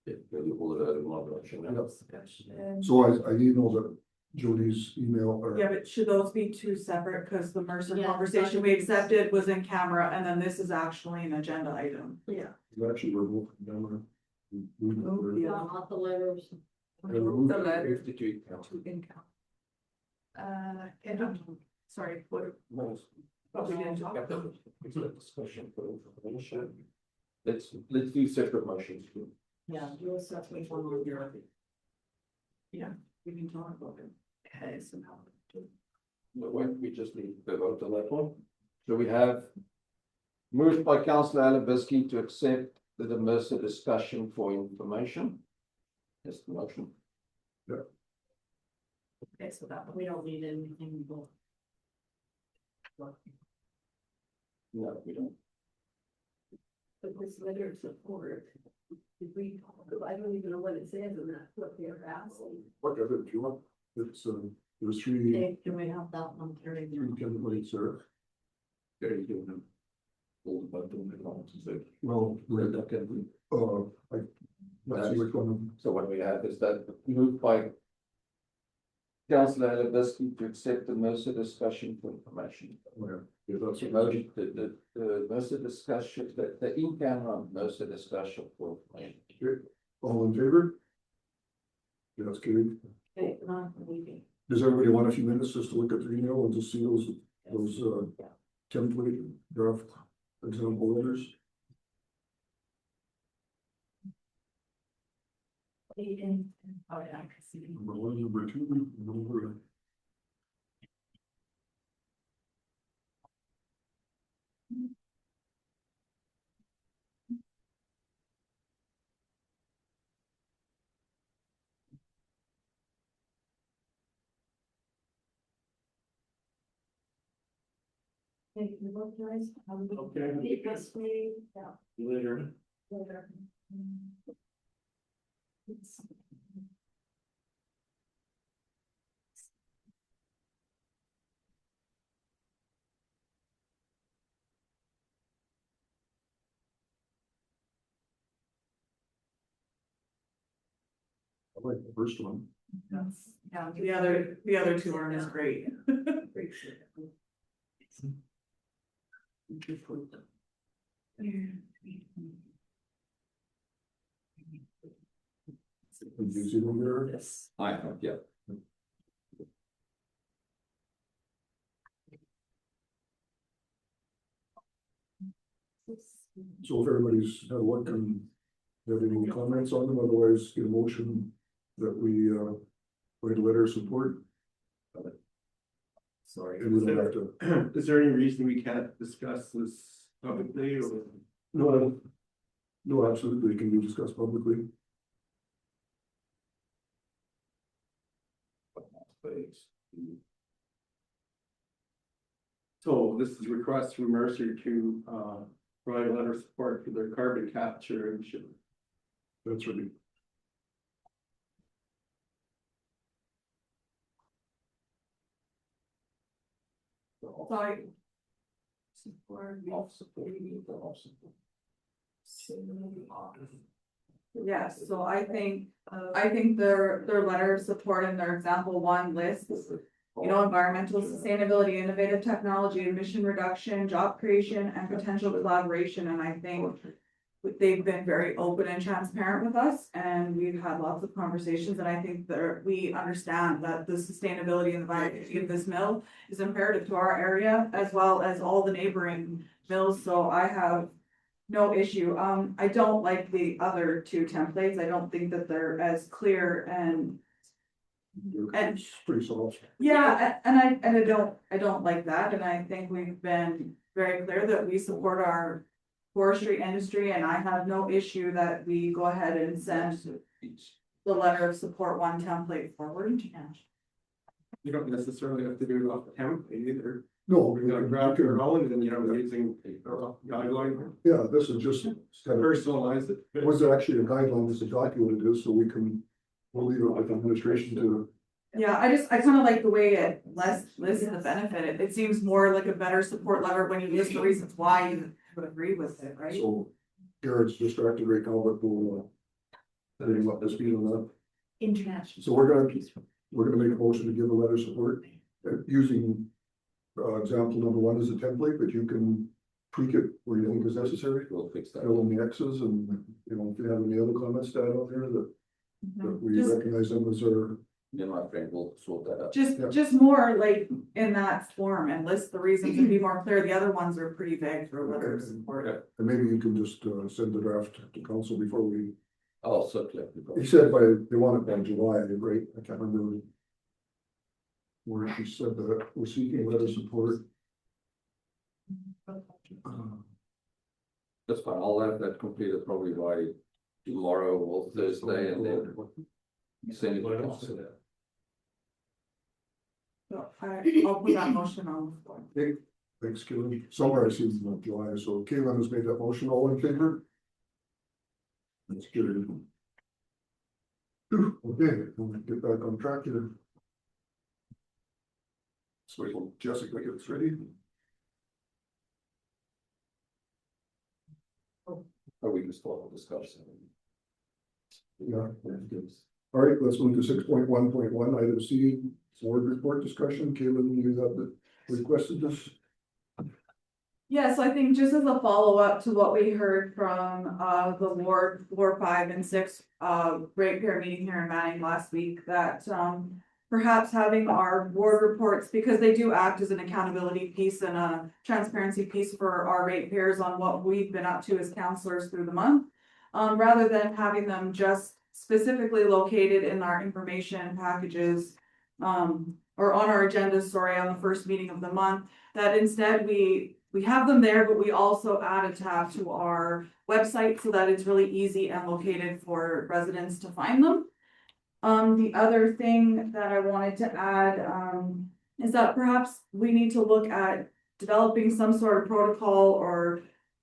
Yeah, maybe we'll do it in one motion. So I need to know that Jody's email or. Yeah, but should those be two separate? Cause the Mercer Yeah. conversation we accepted was in camera and then this is actually an agenda item. Yeah. Actually, we're both done. Not the letters. The letter. 52 To income. Sorry, what? Most. But we didn't talk about it. It's a discussion for information. Let's do separate motions. Yeah, you'll set me one on your. Yeah, we can talk about it. Okay, so now. But when we just need to vote on that one. So we have moved by Councillor Alabisky to accept the Mercer discussion for information. That's the motion. Okay, so that, we don't need anything more. No, we don't. But this letter of support, did we, I don't even know what it says in that, what they're asking. Whatever, if you want, it's, there's three, Okay, can we have that one carried? templates there. There you go. All about the accounts, so Well, we'll look at it. like, let's see which one. So what we have is that moved by Councillor Alabisky to accept the Mercer discussion for information. Yeah, that's. Motion, the Mercer discussion, the in-camera Mercer discussion for information. Okay, all in favor? Yeah, that's good. Okay, not leaving. Does everybody want a few minutes just to look at the email and just see those template draft example letters? Oh, yeah, I can see. Number one, number two, number. Thank you, both guys. Okay. Meet this way, yeah. Later. Later. I like the first one. Yeah, the other two aren't as great. Did you see them there? Yes. I have, yeah. So if everybody's had a look and have any comments on them, otherwise get a motion that we write a letter of support. Sorry. And we don't have to. Is there any reason we can't discuss this publicly or? No, absolutely, it can be discussed publicly. So this is a request from Mercer to provide a letter of support for their carbon capture and ship. That's really. Sorry. Yes, so I think their letter of support in their example one lists you know, environmental sustainability, innovative technology, emission reduction, job creation, and potential collaboration, and I think they've been very open and transparent with us, and we've had lots of conversations, and I think that we understand that the sustainability and the viability of this mill is imperative to our area as well as all the neighboring mills, so I have no issue. I don't like the other two templates. I don't think that they're as clear and It's pretty soft. yeah, and I don't like that, and I think we've been very clear that we support our forestry industry, and I have no issue that we go ahead and send the letter of support one template forward. You don't necessarily have to do it off the template either. No, You gotta grab your own and, you know, using guideline, yeah, this is just kind of, personalize it. it was actually a guideline, this is exactly what it is, so we'll leave it with administration to. Yeah, I kind of like the way it lists the benefit. It seems more like a better support letter when you list the reasons why you would agree with it, right? So Garrett's distracted right now, but we'll let him up to speed on that. International. So we're gonna make a motion to give a letter of support using example number one as a template, but you can tweak it where you think is necessary. We'll fix that. Fill in the X's and, you know, if you have any other comments to add on there that we Just- recognize them as our. Me and my friend will sort that out. Just more like in that form and list the reasons and be more clear. The other ones are pretty vague for letter of support. And maybe you can just send the draft to council before we, I'll circulate. he said they want it by July, right? I can't remember where she said that we're seeking letter of support. That's fine, I'll have that completed probably by tomorrow or Thursday and then send it to council. So I'll put that motion on the floor. Okay, thanks, Kaylin. Somewhere I see it's in July, so Kaylin has made that motion, all in favor? That's good. Okay, we'll get back on track here. So Jessica gets ready. Or we can start discussing. Yeah. All right, let's move to 6.1.1, item C, board report discussion. Kaylin, you have requested this. Yeah, so I think just as a follow-up to what we heard from the Ward 4, 5, and 6 ratepayer meeting here in Manning last week, that perhaps having our board reports, because they do act as an accountability piece and a transparency piece for our ratepayers on what we've been up to as councillors through the month, rather than having them just specifically located in our information packages or on our agenda, sorry, on the first meeting of the month, that instead we have them there, but we also add a tab to our website so that it's really easy and located for residents to find them. The other thing that I wanted to add is that perhaps we need to look at developing some sort of protocol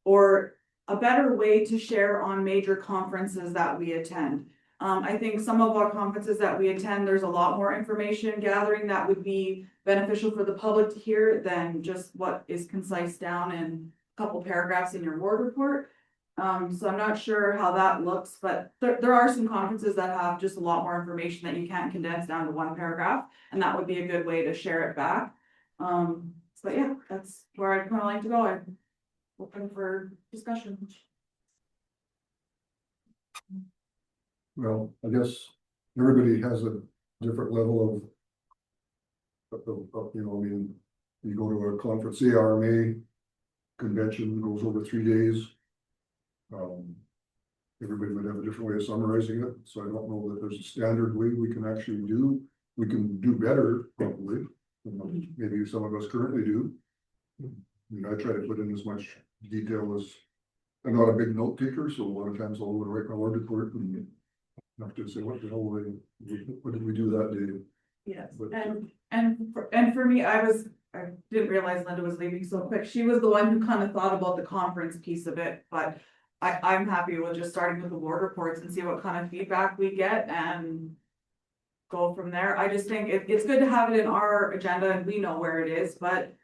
or a better way to share on major conferences that we attend. I think some of our conferences that we attend, there's a lot more information gathering that would be beneficial for the public to hear than just what is concise down in a couple paragraphs in your board report. So I'm not sure how that looks, but there are some conferences that have just a lot more information that you can't condense down to one paragraph, and that would be a good way to share it back. So yeah, that's where I'd kind of like to go. I'm open for discussion. Well, I guess everybody has a different level of, you know, I mean, you go to a conference, the RMA convention goes over 3 days. Everybody would have a different way of summarizing it, so I don't know that there's a standard way we can actually do. We can do better, probably. Maybe some of us currently do. I mean, I try to put in as much detail as, I'm not a big note taker, so a lot of times I'll write my word report and have to say, what the hell, what did we do that day? Yes, But, and for me, I didn't realize Linda was leaving so quick. She was the one who kind of thought about the conference piece of it, but I'm happy with just starting with the board reports and see what kind of feedback we get and go from there. I just think it's good to have it in our agenda and we know where it is, but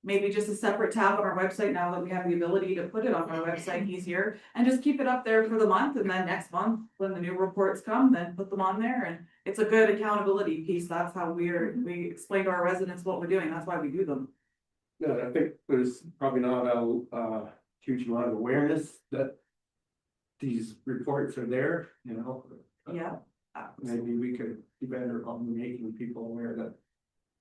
maybe just a separate tab on our website now that we have the ability to put it on our website easier. And just keep it up there for the month, and then next month, when the new reports come, then put them on there, and it's a good accountability piece. That's how we explain to our residents what we're doing, that's why we do them. Yeah, I think there's probably not a huge amount of awareness that these reports are there, you know. Yeah. Maybe we could be better on making people aware that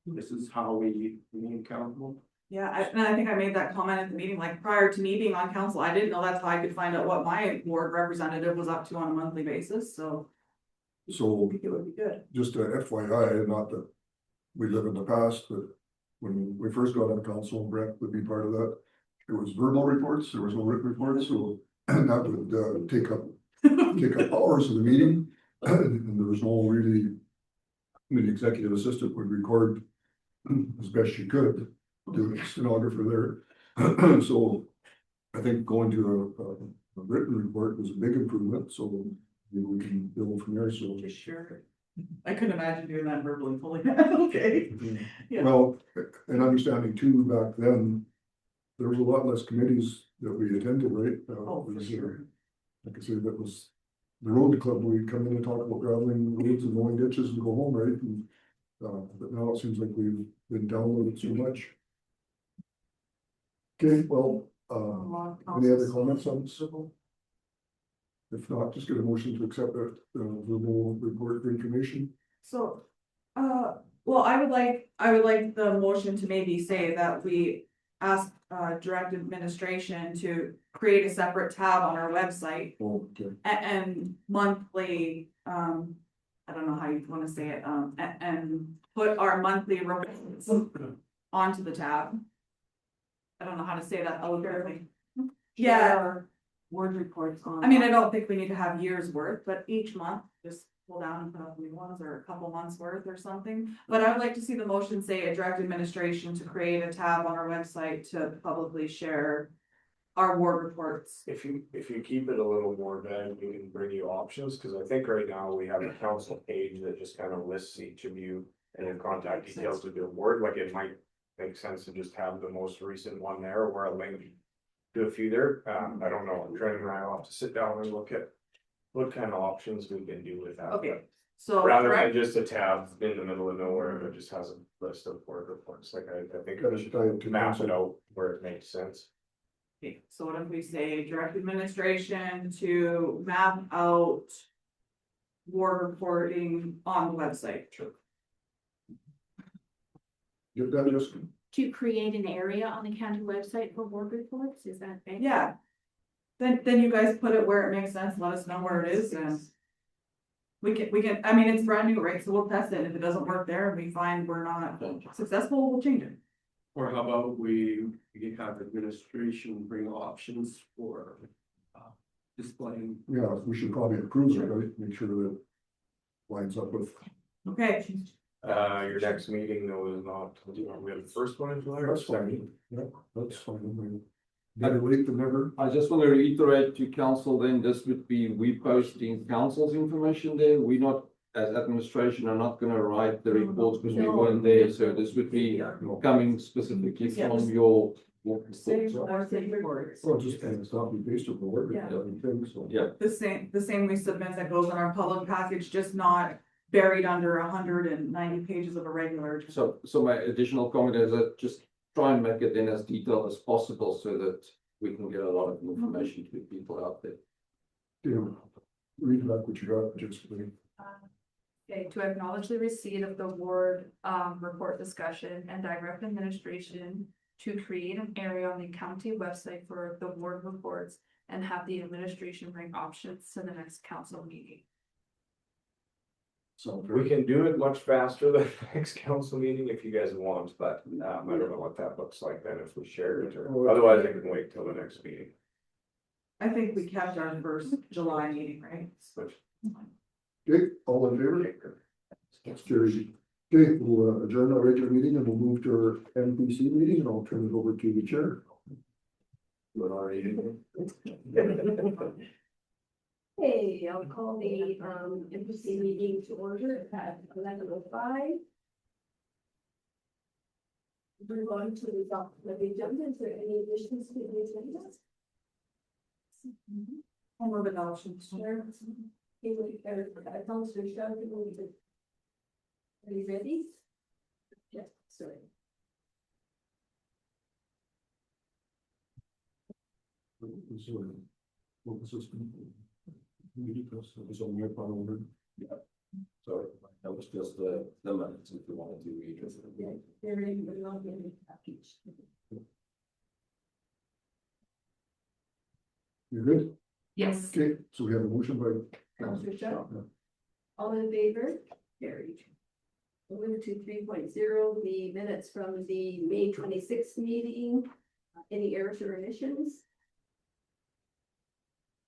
this is how we remain accountable. Yeah, and I think I made that comment at the meeting, like prior to me being on council, I didn't know that's how I could find out what my ward representative was up to on a monthly basis, so I So think it would be good. just a FYI, not that we live in the past, but when we first got on council, Brett would be part of that. It was verbal reports, there was no written reports, so that would take up hours of the meeting. And there was no really, I mean, the executive assistant would record as best she could, do a stenographer there. So I think going to a written report was a big improvement, so maybe we can build from there, so. Sure. I couldn't imagine doing that verbally fully, okay. Yeah. Well, and understanding too, back then, there was a lot less committees that we attended, right? Oh, for sure. Like I said, that was the road club, we'd come in and talk about graveling roads and mowing ditches and go home, right? And, but now it seems like we've been downloaded so much. Okay, well, any other comments on this? If not, just get a motion to accept that, verbal report for information. So, well, I would like the motion to maybe say that we ask, direct administration to create a separate tab on our website Okay. and monthly, I don't know how you wanna say it, and put our monthly reports onto the tab. I don't know how to say that eloquently. Yeah, Word reports on. I mean, I don't think we need to have years worth, but each month, just pull down and put up new ones or a couple months worth or something. But I would like to see the motion say a direct administration to create a tab on our website to publicly share our ward reports. If you keep it a little more vague, we can bring you options, because I think right now we have a council page that just kind of lists each of you and your contact details with your ward, like it might make sense to just have the most recent one there, or a link to a few there. I don't know, Trent and I will have to sit down and look at what kind of options we can do with that. Okay, so. Rather than direct- just a tab in the middle of nowhere that just has a list of ward reports, like I think Gotta we should tie it to map council. it out where it makes sense. Okay, so what if we say direct administration to map out ward reporting on the website? Sure. Get that, just, To create an area on the county website for ward reports, is that right? Yeah. Then you guys put it where it makes sense, let us know where it is, and we can, I mean, it's brand new, right, so we'll test it, if it doesn't work there, and we find we're not successful, we'll change it. Or how about we have administration bring options for displaying. yeah, we should probably approve it, right? Make sure that it lines up with. Okay, Your next meeting though is not, we have the first one in July or That's second? fine, yeah, that's fine. Better late than never. I just want to reiterate to council then, this would be, we posting council's information there. We not, as administration, are not gonna write the reports because we weren't there. So this would be coming specifically from your. Well, just kind of copy paste of the word, Yeah. thing, so. Yeah, the same we submit that goes in our public package, just not buried under 190 pages of a regular. so my additional comment is that just try and make it then as detailed as possible so that we can get a lot of information to people out there. Yeah, read back what you got, just. Okay, to acknowledge the receipt of the ward report discussion and direct administration to create an area on the county website for the ward reports and have the administration bring options to the next council meeting. So. We can do it much faster than the next council meeting if you guys want, but I don't know what that looks like then if we share it, or otherwise I can wait till the next meeting. I think we kept our first July meeting, right? Which Okay, all in favor? That's carried. Okay, we'll adjourn our regular meeting and we'll move to our MPC meeting and I'll turn it over to the chair. But already. Hey, I'll call the MPC meeting to order at 11:05. move on to the adoption of the agenda. Is there any additions to the agenda? I'll move adoption. Sure. Councillor Sharp, are you ready? Yeah, sorry. What was this? It was on my part over. Sorry, that was just the minutes if you wanted to read it. Yeah, they're ready, but not in the package. You good? Yes. Okay, so we have a motion by. Councillor Sharp. All in favor? Carried. We'll move to 3.0, the minutes from the May 26th meeting. Any errors or omissions?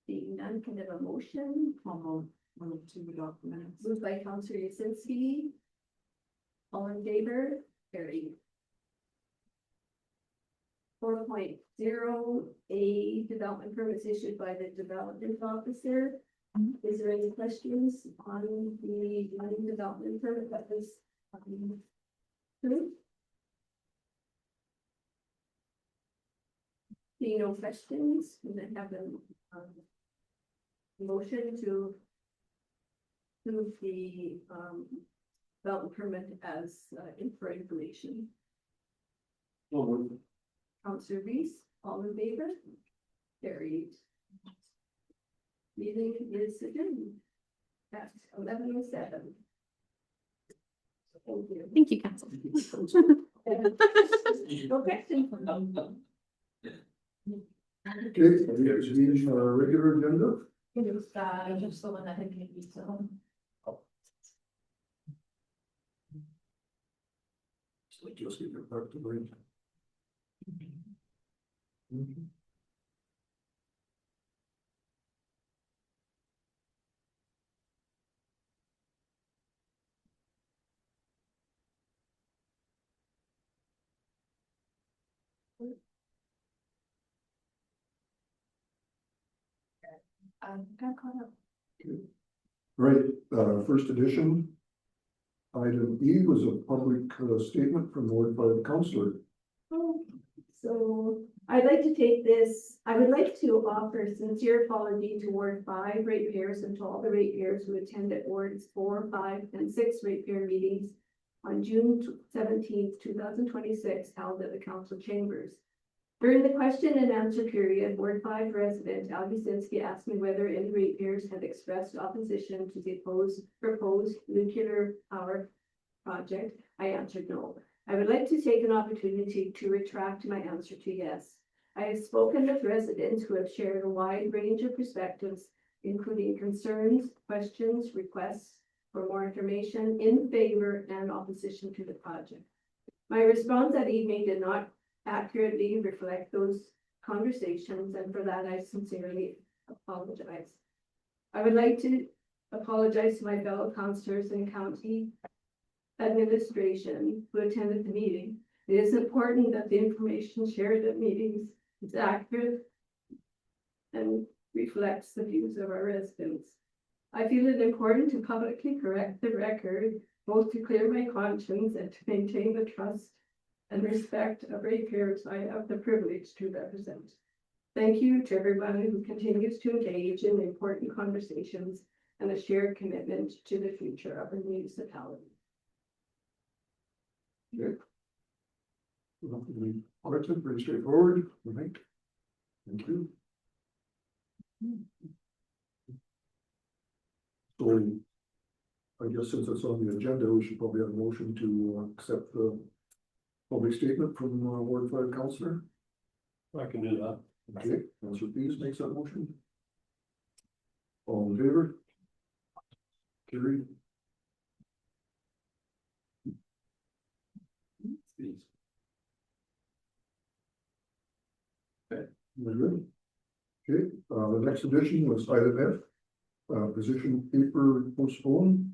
Being none, can I have a motion? Move to adopt the minutes. Moved by Councillor Yacinski. All in favor? Carried. 4.0, a development permits issued by the development officer. Is there any questions on the land development permit that was approved? Seeing no questions, and then have a motion to approve the development permit as for information. Councillor Reese, all in favor? Carried. Meeting is adjourned at 11:07. Thank you. Thank you, Council. No questions? Okay, here's the regular agenda. It was just the one that had maybe so. So just get it back to the. Got caught up. Right, first edition. Item E was a public statement from Ward 5 Councillor. So I'd like to take this, I would like to offer sincere apology to Ward 5 ratepayers and to all the ratepayers who attended Wards 4, 5, and 6 ratepayer meetings on June 17th, 2026, held at the council chambers. During the question and answer period, Ward 5 resident Al Yacinski asked me whether any ratepayers had expressed opposition to the proposed nuclear power project. I answered no. I would like to take an opportunity to retract my answer to yes. I have spoken with residents who have shared a wide range of perspectives, including concerns, questions, requests for more information in favor and opposition to the project. My response that evening did not accurately reflect those conversations, and for that I sincerely apologize. I would like to apologize to my fellow councillors and county administration who attended the meeting. It is important that the information shared at meetings is accurate and reflects the views of our residents. I feel it important to publicly correct the record, both to clear my conscience and to maintain the trust and respect of ratepayers I have the privilege to represent. Thank you to everyone who continues to engage in important conversations and a shared commitment to the future of our municipality. Okay. Relative, pretty straightforward, I think. Thank you. So, I guess since it's on the agenda, we should probably have a motion to accept the public statement from Ward 5 Councillor. I can do that. Okay, Councillor Pease makes that motion. All in favor? Carried. We're good. Okay, the next edition was item F, position paper postponed.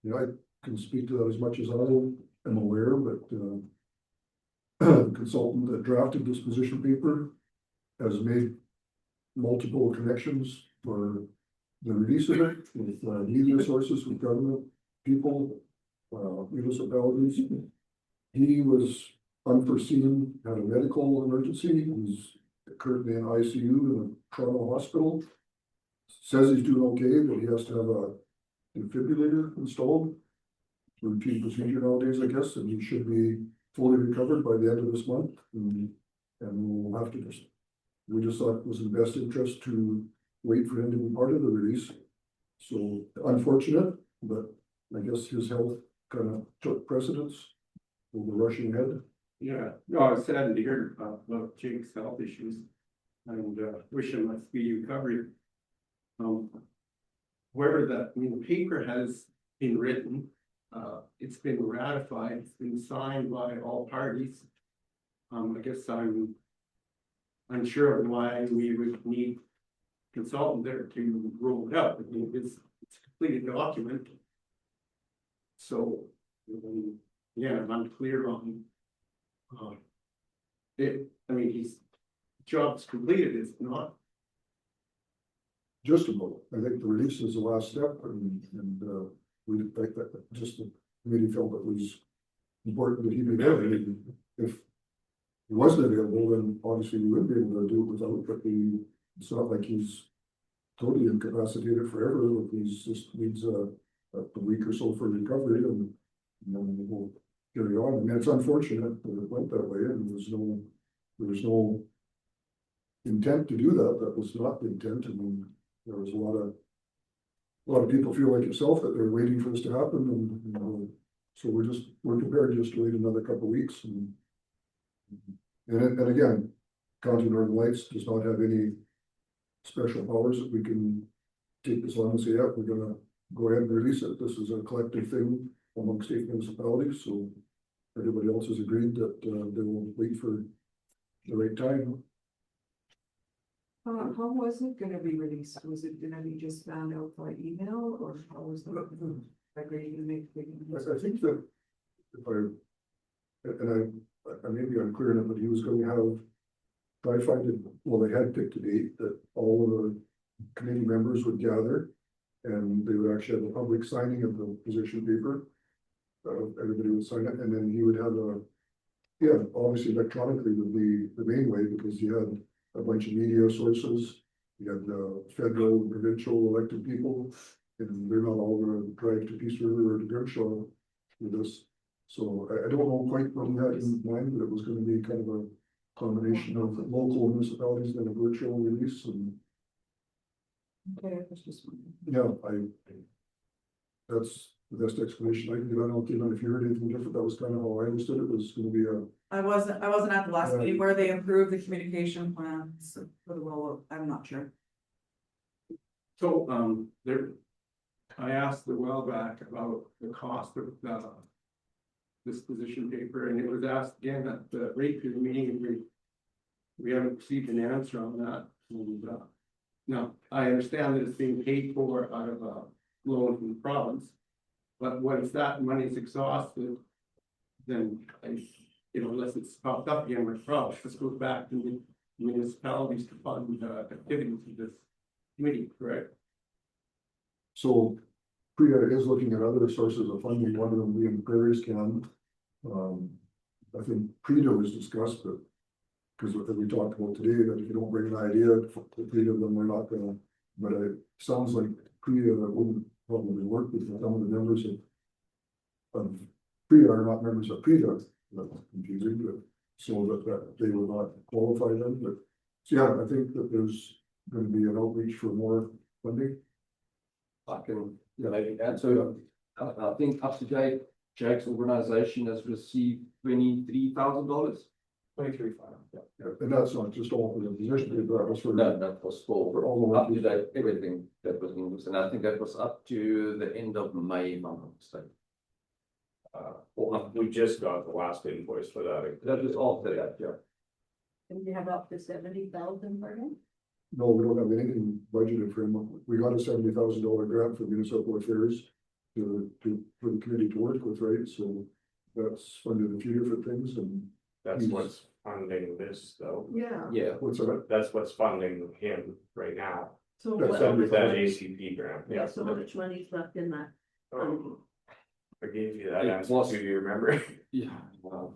Yeah, I can speak to that as much as I am aware, but the consultant that drafted this position paper has made multiple connections for the release of it with media sources, with government people, municipalities. he was unforeseen, had a medical emergency, he's currently in ICU in a Toronto hospital. Says he's doing okay, but he has to have a defibrillator installed. Routine procedure nowadays, I guess, and he should be fully recovered by the end of this month. And we'll have to we just thought it was in best interest to wait for him to be part of the release. So unfortunate, but I guess his health kind of took precedence over rushing ahead. Yeah, no, I was saddened to hear about Jake's health issues and wish him a speedy recovery. Where the paper has been written, it's been ratified, it's been signed by all parties. I guess I'm unsure of why we would need consultant there to roll it out. I mean, it's a completed document. So, yeah, I'm unclear on it. I mean, his job's completed, is not. Just about, I think the release is the last step, and we think that just the committee felt it was important that he be there. If he wasn't available, then obviously we wouldn't be able to do it without, but it's not like he's totally incapacitated forever. He's just needs a week or so for recovery, and then we'll carry on. I mean, it's unfortunate that it went that way, and there was no intent to do that. That was not the intent. I mean, there was a lot of people feel like yourself that they're waiting for this to happen, and so we're prepared just to wait another couple of weeks. And again, County Northern Lights does not have any special powers that we can take this on and say, yeah, we're gonna go ahead and release it. This is a collective thing among state municipalities, so everybody else has agreed that they will wait for the right time. How was it gonna be released? Was it gonna be just found out by email, or how was that? Like, are you gonna make big? I think that if I may be unclear enough, but he was going to have, try to find it, well, they had picked a date that all of the committee members would gather, and they would actually have a public signing of the position paper. Everybody would sign it, and then he would have obviously electronically would be the main way, because he had a bunch of media sources. You had federal and provincial elected people, and they're not all going to drive to Peace River or to Grimshaw with this. So I don't know quite what he had in mind, but it was going to be kind of a combination of local municipalities and a virtual release. And Okay, I was just wondering. yeah, that's the best explanation I can give. I don't know if you heard anything different. That was kind of how I understood it. Was going to be a. I wasn't at the last meeting where they approved the communication plans for the rollout. I'm not sure. So, I asked a while back about the cost of this position paper, and it was asked again at the rate meeting, and we haven't received an answer on that. And, now, I understand that it's being paid for out of a loan from the province, but once that money is exhausted, then unless it's popped up again with province, this goes back to the municipalities to fund activities of this committee, correct? So PREA is looking at other sources of funding, one of them being Prairie's Can. I think PREA was discussed, but because we talked about today, that if you don't bring an idea, the PREA of them, they're not gonna, but it sounds like PREA wouldn't probably work with some of the members of PREA are not members of PREA. That's confusing, but so that they will not qualify them, but so yeah, I think that there's going to be an outreach for more funding. I can maybe add, so I think up to date, Jake's organization has received $23,000. 23,500. Yeah, and that's not just all for the position, but that was for. No, that was For all the up to work. date, everything that was in this, and I think that was up to the end of May, if I'm not mistaken. Well, we just got the last invoice for that. That was after that, yeah. And you have up to 70,000 for him? No, we don't have anything budgeted for him. We got a $70,000 grant for municipal affairs for the committee to work with, right? So that's funded a few different things, and That's what's funding this though. Yeah. Yeah, what's that? That's what's funding him right now. So That's what- seventy- That ACP grant, Yeah, so how much money's left in that? I gave you that It answer, was- do you remember? Yeah, well,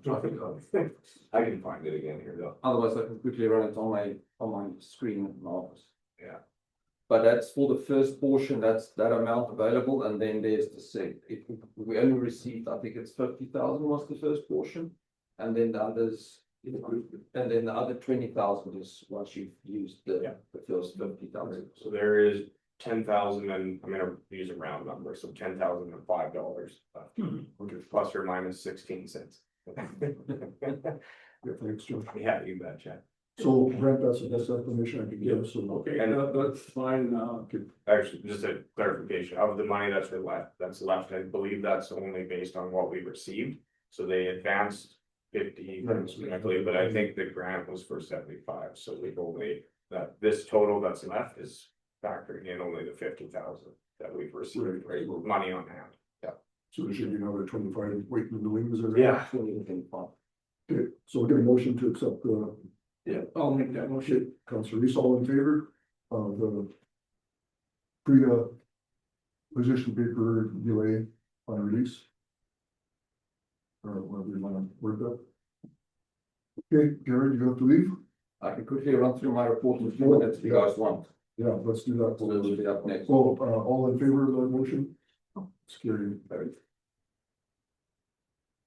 I can find it again here though. otherwise I can quickly run it on my screen in my office. Yeah. But that's for the first portion, that's that amount available, and then there's the second. We only received, I think it's 50,000 was the first portion. And then the others, and then the other 20,000 is once you've used the first 50,000. So there is 10,000 and I'm gonna use a round number, so $10,005. Plus or minus 16 cents. Yeah, thanks, Joe. Yeah, you betcha. So Brent, that's the best explanation I could give, so. Okay, And- that's fine, Actually, just a clarification of the money that's left, I believe that's only based on what we received. So they advanced 50, I believe, but I think the grant was for 75, so we've only, this total that's left is factoring in only the 50,000 that we've received, right, money on hand. So there should be another 25 waiting in the wings, or? Yeah. Okay, so we'll get a motion to accept the. yeah, I'll make that motion. Councillor Reese, all in favor of the PREA position paper delay on release? Or whatever you wanna word that. Okay, Gary, you have to leave? I can quickly run through my report with you, if you guys want. Yeah, let's do that. So we'll be up next. So, all in favor of the motion? Scary.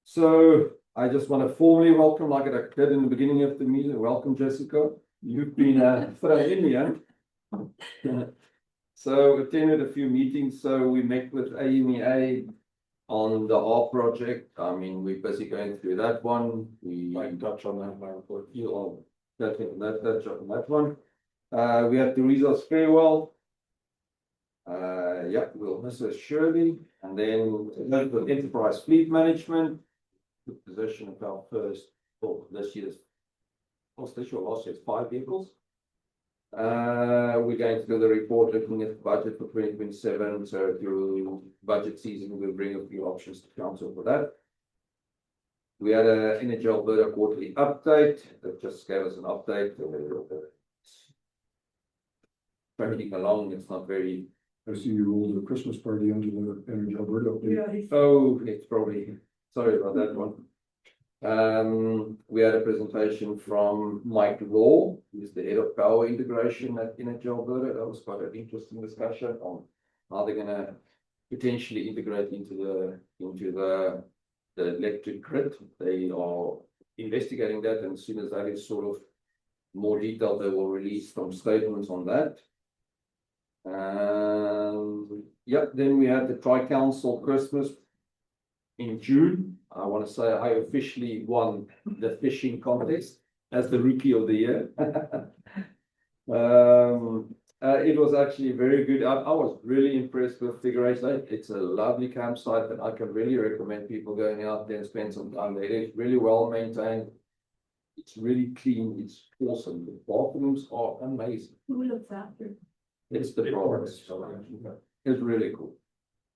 So I just want to formally welcome, like I did in the beginning of the meeting, welcome Jessica. You've been thrown in here. So attended a few meetings, so we met with AMEA on the R project. I mean, we're busy going through that one. We touch on that, my report. You all, touch on that one. We have the resource farewell. Yeah, we'll miss her surely. And then with enterprise fleet management, the position of our first, well, this year's, last year's 5 vehicles. We're going to do the report looking at the budget for 2027. So through budget season, we'll bring a few options to council for that. We had a Energy Alberta quarterly update that just gave us an update. Tracking along, it's not very. I see you rolled a Christmas party into the Energy Alberta update. Oh, it's probably, sorry about that one. We had a presentation from Mike Law, who's the head of power integration at Energy Alberta. That was quite an interesting discussion on how they're gonna potentially integrate into the electric grid. They are investigating that, and as soon as that is sort of more detailed, they will release some statements on that. Yep, then we had the Tri-Council Christmas in June. I want to say I officially won the fishing contest as the rookie of the year. It was actually very good. I was really impressed with Figure 8. It's a lovely campsite and I can really recommend people going out there and spend some time there. It's really well maintained. It's really clean. It's awesome. The bathrooms are amazing. Who looks after? It's the progress. It's really cool.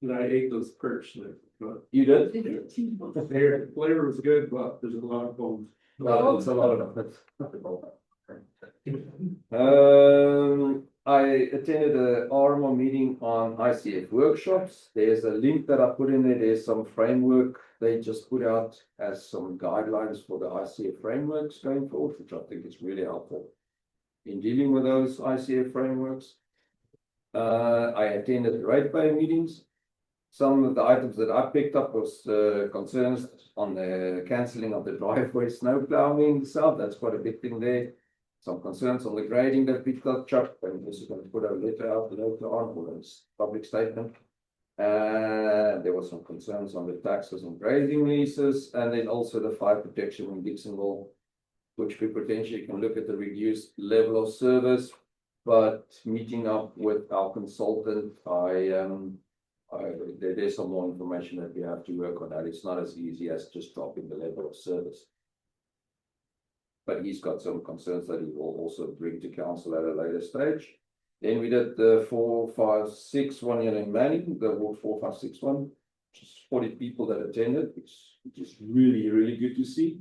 And I ate those perch there, but You did? their flavor was good, but there's a lot of bones. Well, it's a lot of it. I attended a RMO meeting on ICF workshops. There's a link that I put in there. There's some framework they just put out as some guidelines for the ICF frameworks going forward, which I think is really helpful in dealing with those ICF frameworks. I attended the rate pay meetings. Some of the items that I picked up was concerns on the cancelling of the driveway snow plowing south. That's quite a big thing there. Some concerns on the grading that we got chopped, and this is going to put a letter out later on for this public statement. There were some concerns on the taxes and grazing leases, and then also the fire protection in Dixonville, which we potentially can look at the reduced level of service. But meeting up with our consultant, there's some more information that we have to work on that. It's not as easy as just dropping the level of service. But he's got some concerns that he will also bring to council at a later stage. Then we did the 456 one year in Manning, the Ward 4561, which is 40 people that attended, which is really, really good to see.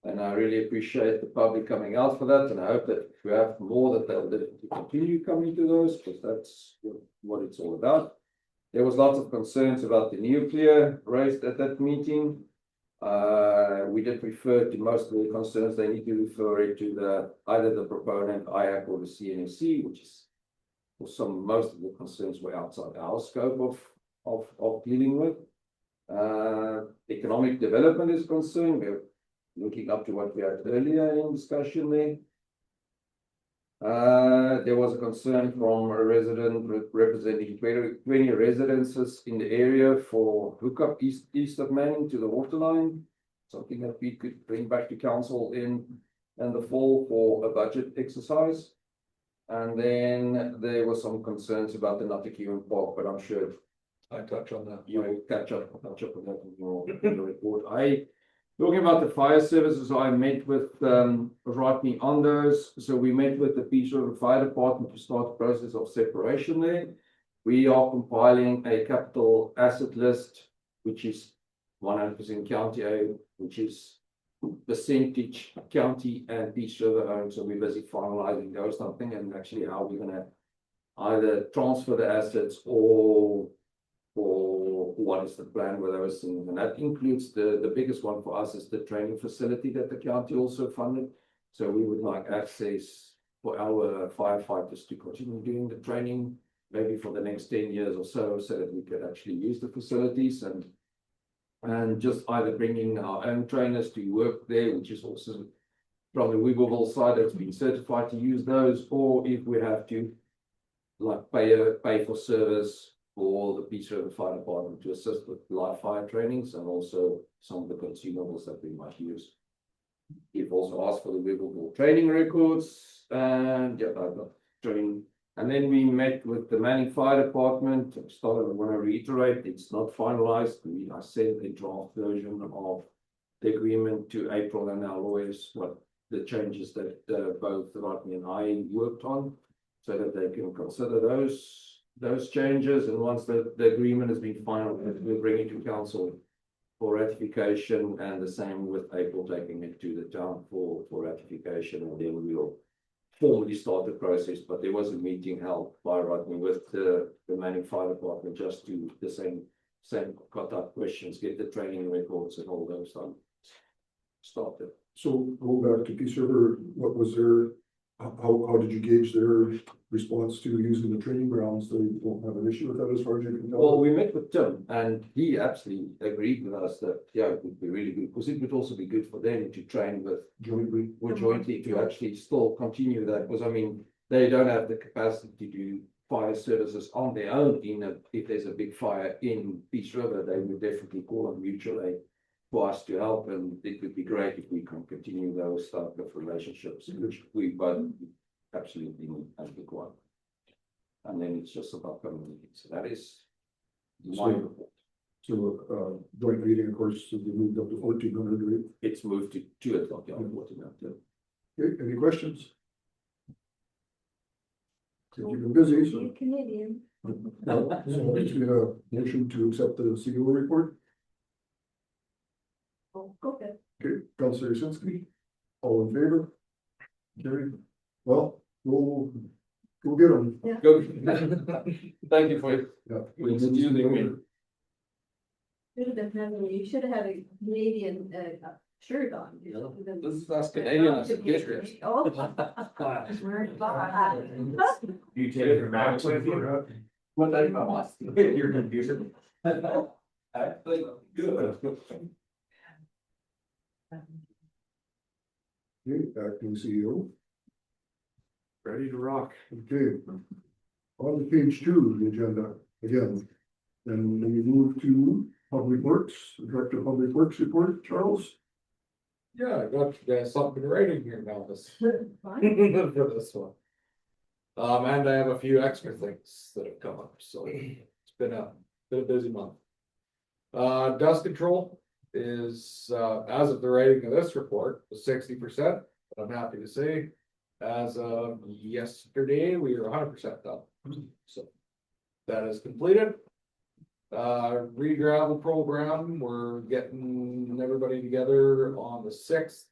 And I really appreciate the public coming out for that. And I hope that if we have more, that they'll definitely continue coming to those, because that's what it's all about. There was lots of concerns about the nuclear raised at that meeting. We did refer to most of the concerns, they need to refer it to either the proponent, IAC, or the CNSC, which is for most of the concerns were outside our scope of dealing with. Economic development is concerned, we're looking up to what we had earlier in discussion there. There was a concern from a resident representing 20 residences in the area for hookup east of Manning to the water line. Something that we could bring back to council in the fall for a budget exercise. And then there were some concerns about the Natakiwan Park, but I'm sure I touch on that. you will catch up on that in your report. Talking about the fire services, I met with Rodney on those. So we met with the Peace River Fire Department to start the process of separation there. We are compiling a capital asset list, which is 100% county owned, which is percentage county and Peace River owned. So we're busy finalizing those something and actually how we're gonna either transfer the assets or what is the plan with those things. And that includes the biggest one for us is the training facility that the county also funded. So we would like access for our firefighters to continue doing the training, maybe for the next 10 years or so that we could actually use the facilities and just either bringing our own trainers to work there, which is also from the Wiggleville side that's been certified to use those, or if we have to like pay for service for the Peace River Fire Department to assist with live fire trainings and also some of the consumables that we might use. We've also asked for the Wiggleville training records and yeah, I've got training. And then we met with the Manning Fire Department. I want to reiterate, it's not finalized. I sent a draft version of the agreement to April and our lawyers, what the changes that both Rodney and I worked on, so that they can consider those changes. And once the agreement has been finalized, we'll bring it to council for ratification, and the same with April taking it to the town for ratification, and then we'll formally start the process. But there was a meeting held by Rodney with the Manning Fire Department just to the same cut up questions, get the training records and all those done. Started. So go back to Peace River, what was their, how did you gauge their response to using the training grounds? They don't have an issue with that as far as you can tell? Well, we met with Tim and he absolutely agreed with us that, yeah, it would be really good because it would also be good for them to train with jointly to actually still continue that. Because I mean, they don't have the capacity to do fire services on their own if there's a big fire in Peace River, they would definitely call on mutual aid for us to help, and it would be great if we can continue those type of relationships, which we both absolutely need as required. And then it's just about community. So that is my report. So joint meeting, of course, has been moved up to 1400, right? It's moved to 2 o'clock. Okay, any questions? You've been busy, so. Canadian. So it's been a motion to accept the CEO report. Oh, go ahead. Okay, Councillor Yasinski, all in favor? Carried. Well, we'll get them. Go. Thank you for Yeah. me. You should have had a Canadian shirt on. This is us Canadian. Oh. You take your maps with you? What I lost. You're confusing. I think good. Okay, acting CEO. Ready to rock. Okay. On to page 2 of the agenda again. Then we move to Public Works, Director of Public Works report, Charles. Yeah, I got you guys something writing here now this for this one. And I have a few extra things that have come up, so it's been a busy month. Dust control is as of the writing of this report was 60%, but I'm happy to say as of yesterday we were 100% done. So that is completed. Re-gravel program, we're getting everybody together on the 6th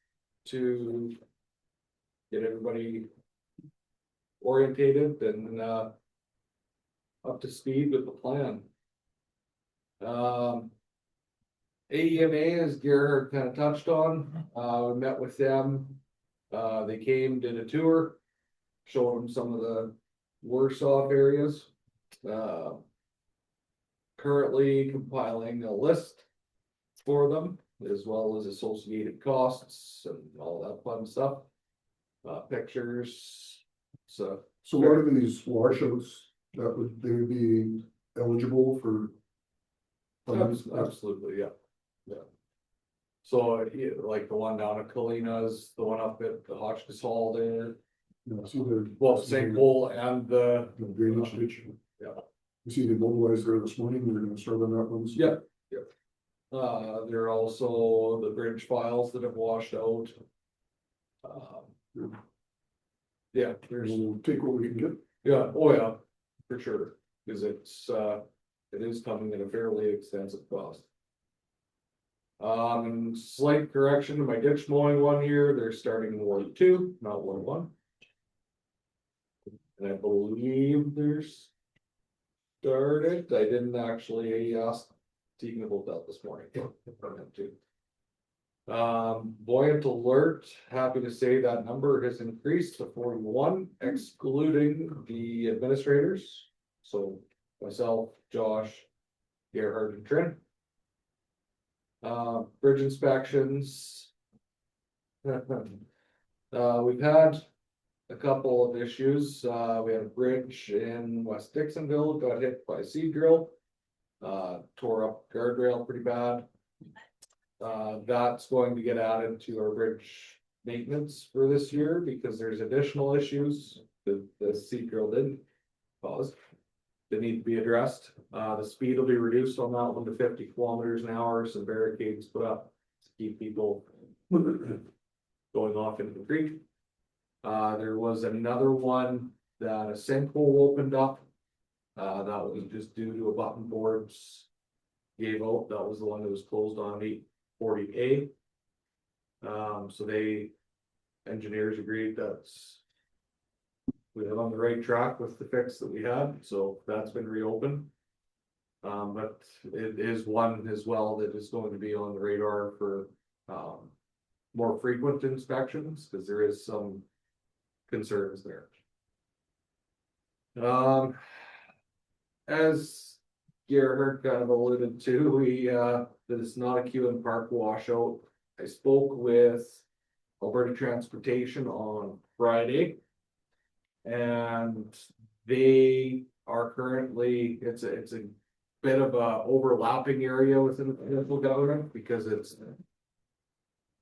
to get everybody orientated and up to speed with the plan. AEMA, as Gerhard kind of touched on, we met with them. They came, did a tour, showed them some of the worse off areas. Currently compiling a list for them, as well as associated costs and all that fun stuff. Pictures, so. So a lot of these washouts, that would, they would be eligible for. Absolutely, yeah, yeah. So, yeah, like the one down at Kalina's, the one up at the Hotchkiss Hall there, Yeah, so they're. well, St. Paul and the. The drainage ditch. Yeah. You see they mobilized there this morning, they're gonna start on that one. Yeah, yeah. There are also the bridge files that have washed out. Yeah, there's, We'll take what we can get. yeah, oh yeah, for sure, cause it's, it is coming at a fairly extensive cost. Slight correction to my ditch mowing one here, they're starting Ward 2, not Ward 1. And I believe there's started, I didn't actually ask Tegan about that this morning. Buoyant alert, happy to say that number has increased to 41, excluding the administrators. So myself, Josh, Gerhard and Trin. Bridge inspections. We've had a couple of issues. We had a bridge in West Dixonville, got hit by a seed drill. Tore up guardrail pretty bad. That's going to get added to our bridge maintenance for this year because there's additional issues that the seed drill didn't cause. That need to be addressed. The speed will be reduced on that one to 50 kilometers an hour, some barricades put up to keep people going off into the creek. There was another one that a sinkhole opened up. That was just due to a button boards gave out. That was the one that was closed on 840A. So they engineers agreed that's we were on the right track with the fix that we had, so that's been reopened. But it is one as well that is going to be on the radar for more frequent inspections because there is some concerns there. As Gerhard kind of alluded to, we that it's not a queue and park washout. I spoke with Alberta Transportation on Friday. And they are currently, it's a bit of a overlapping area within the municipal government because it's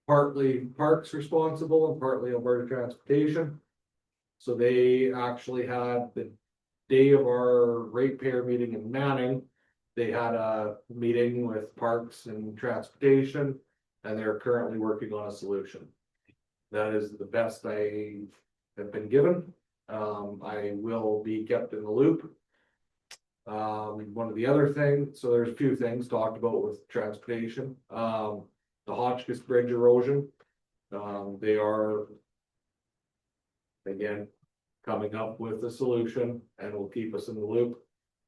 partly parks responsible and partly Alberta Transportation. So they actually had the day of our ratepayer meeting in Manning, they had a meeting with Parks and Transportation, and they're currently working on a solution. That is the best I have been given. I will be kept in the loop. One of the other things, so there's a few things talked about with transportation. The Hotchkiss Bridge erosion. They are again coming up with a solution and will keep us in the loop.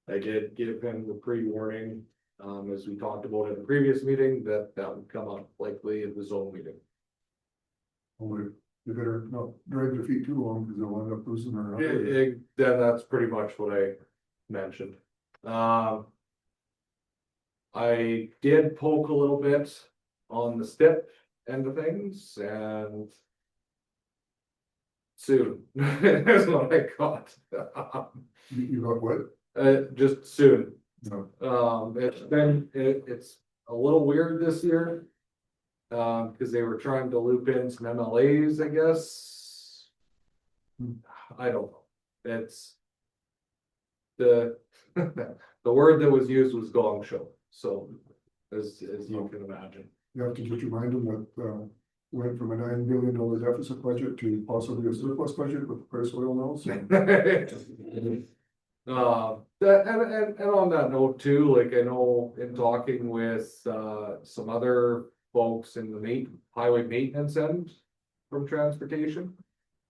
I did give him the pre-warning, as we talked about in the previous meeting, that would come up likely in the zone meeting. You better not drag their feet too long because they'll end up losing their. Then that's pretty much what I mentioned. I did poke a little bit on the STIP end of things and soon is what I got. You got what? Just soon. No. It's a little weird this year. Because they were trying to loop in some MLAs, I guess. I don't know. It's the the word that was used was gong show. So as you can imagine. You have to just remind them that went from a $9 billion deficit budget to possibly a surplus budget with the price of oil now. So. And on that note too, like I know in talking with some other folks in the highway maintenance end from transportation,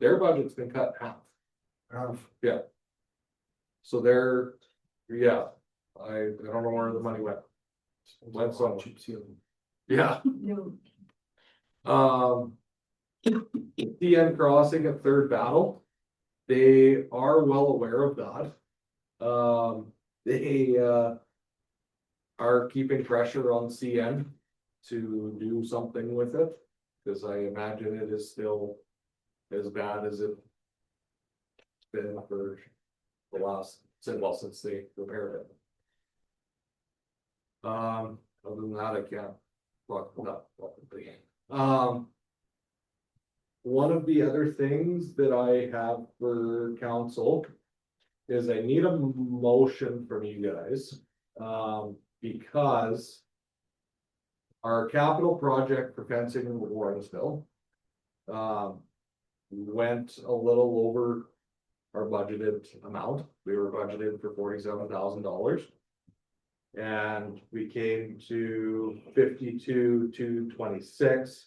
their budget's been cut half. Yeah. So they're, yeah, I don't know where the money went. That's on. Yeah. CN Crossing at Third Battle. They are well aware of that. They are keeping pressure on CN to do something with it. Cause I imagine it is still as bad as it's been for the last, since they repaired it. Other than that, I can't talk about that. One of the other things that I have for council is I need a motion from you guys, because our capital project for fencing in Warrensville went a little over our budgeted amount. We were budgeted for $47,000. And we came to 52,226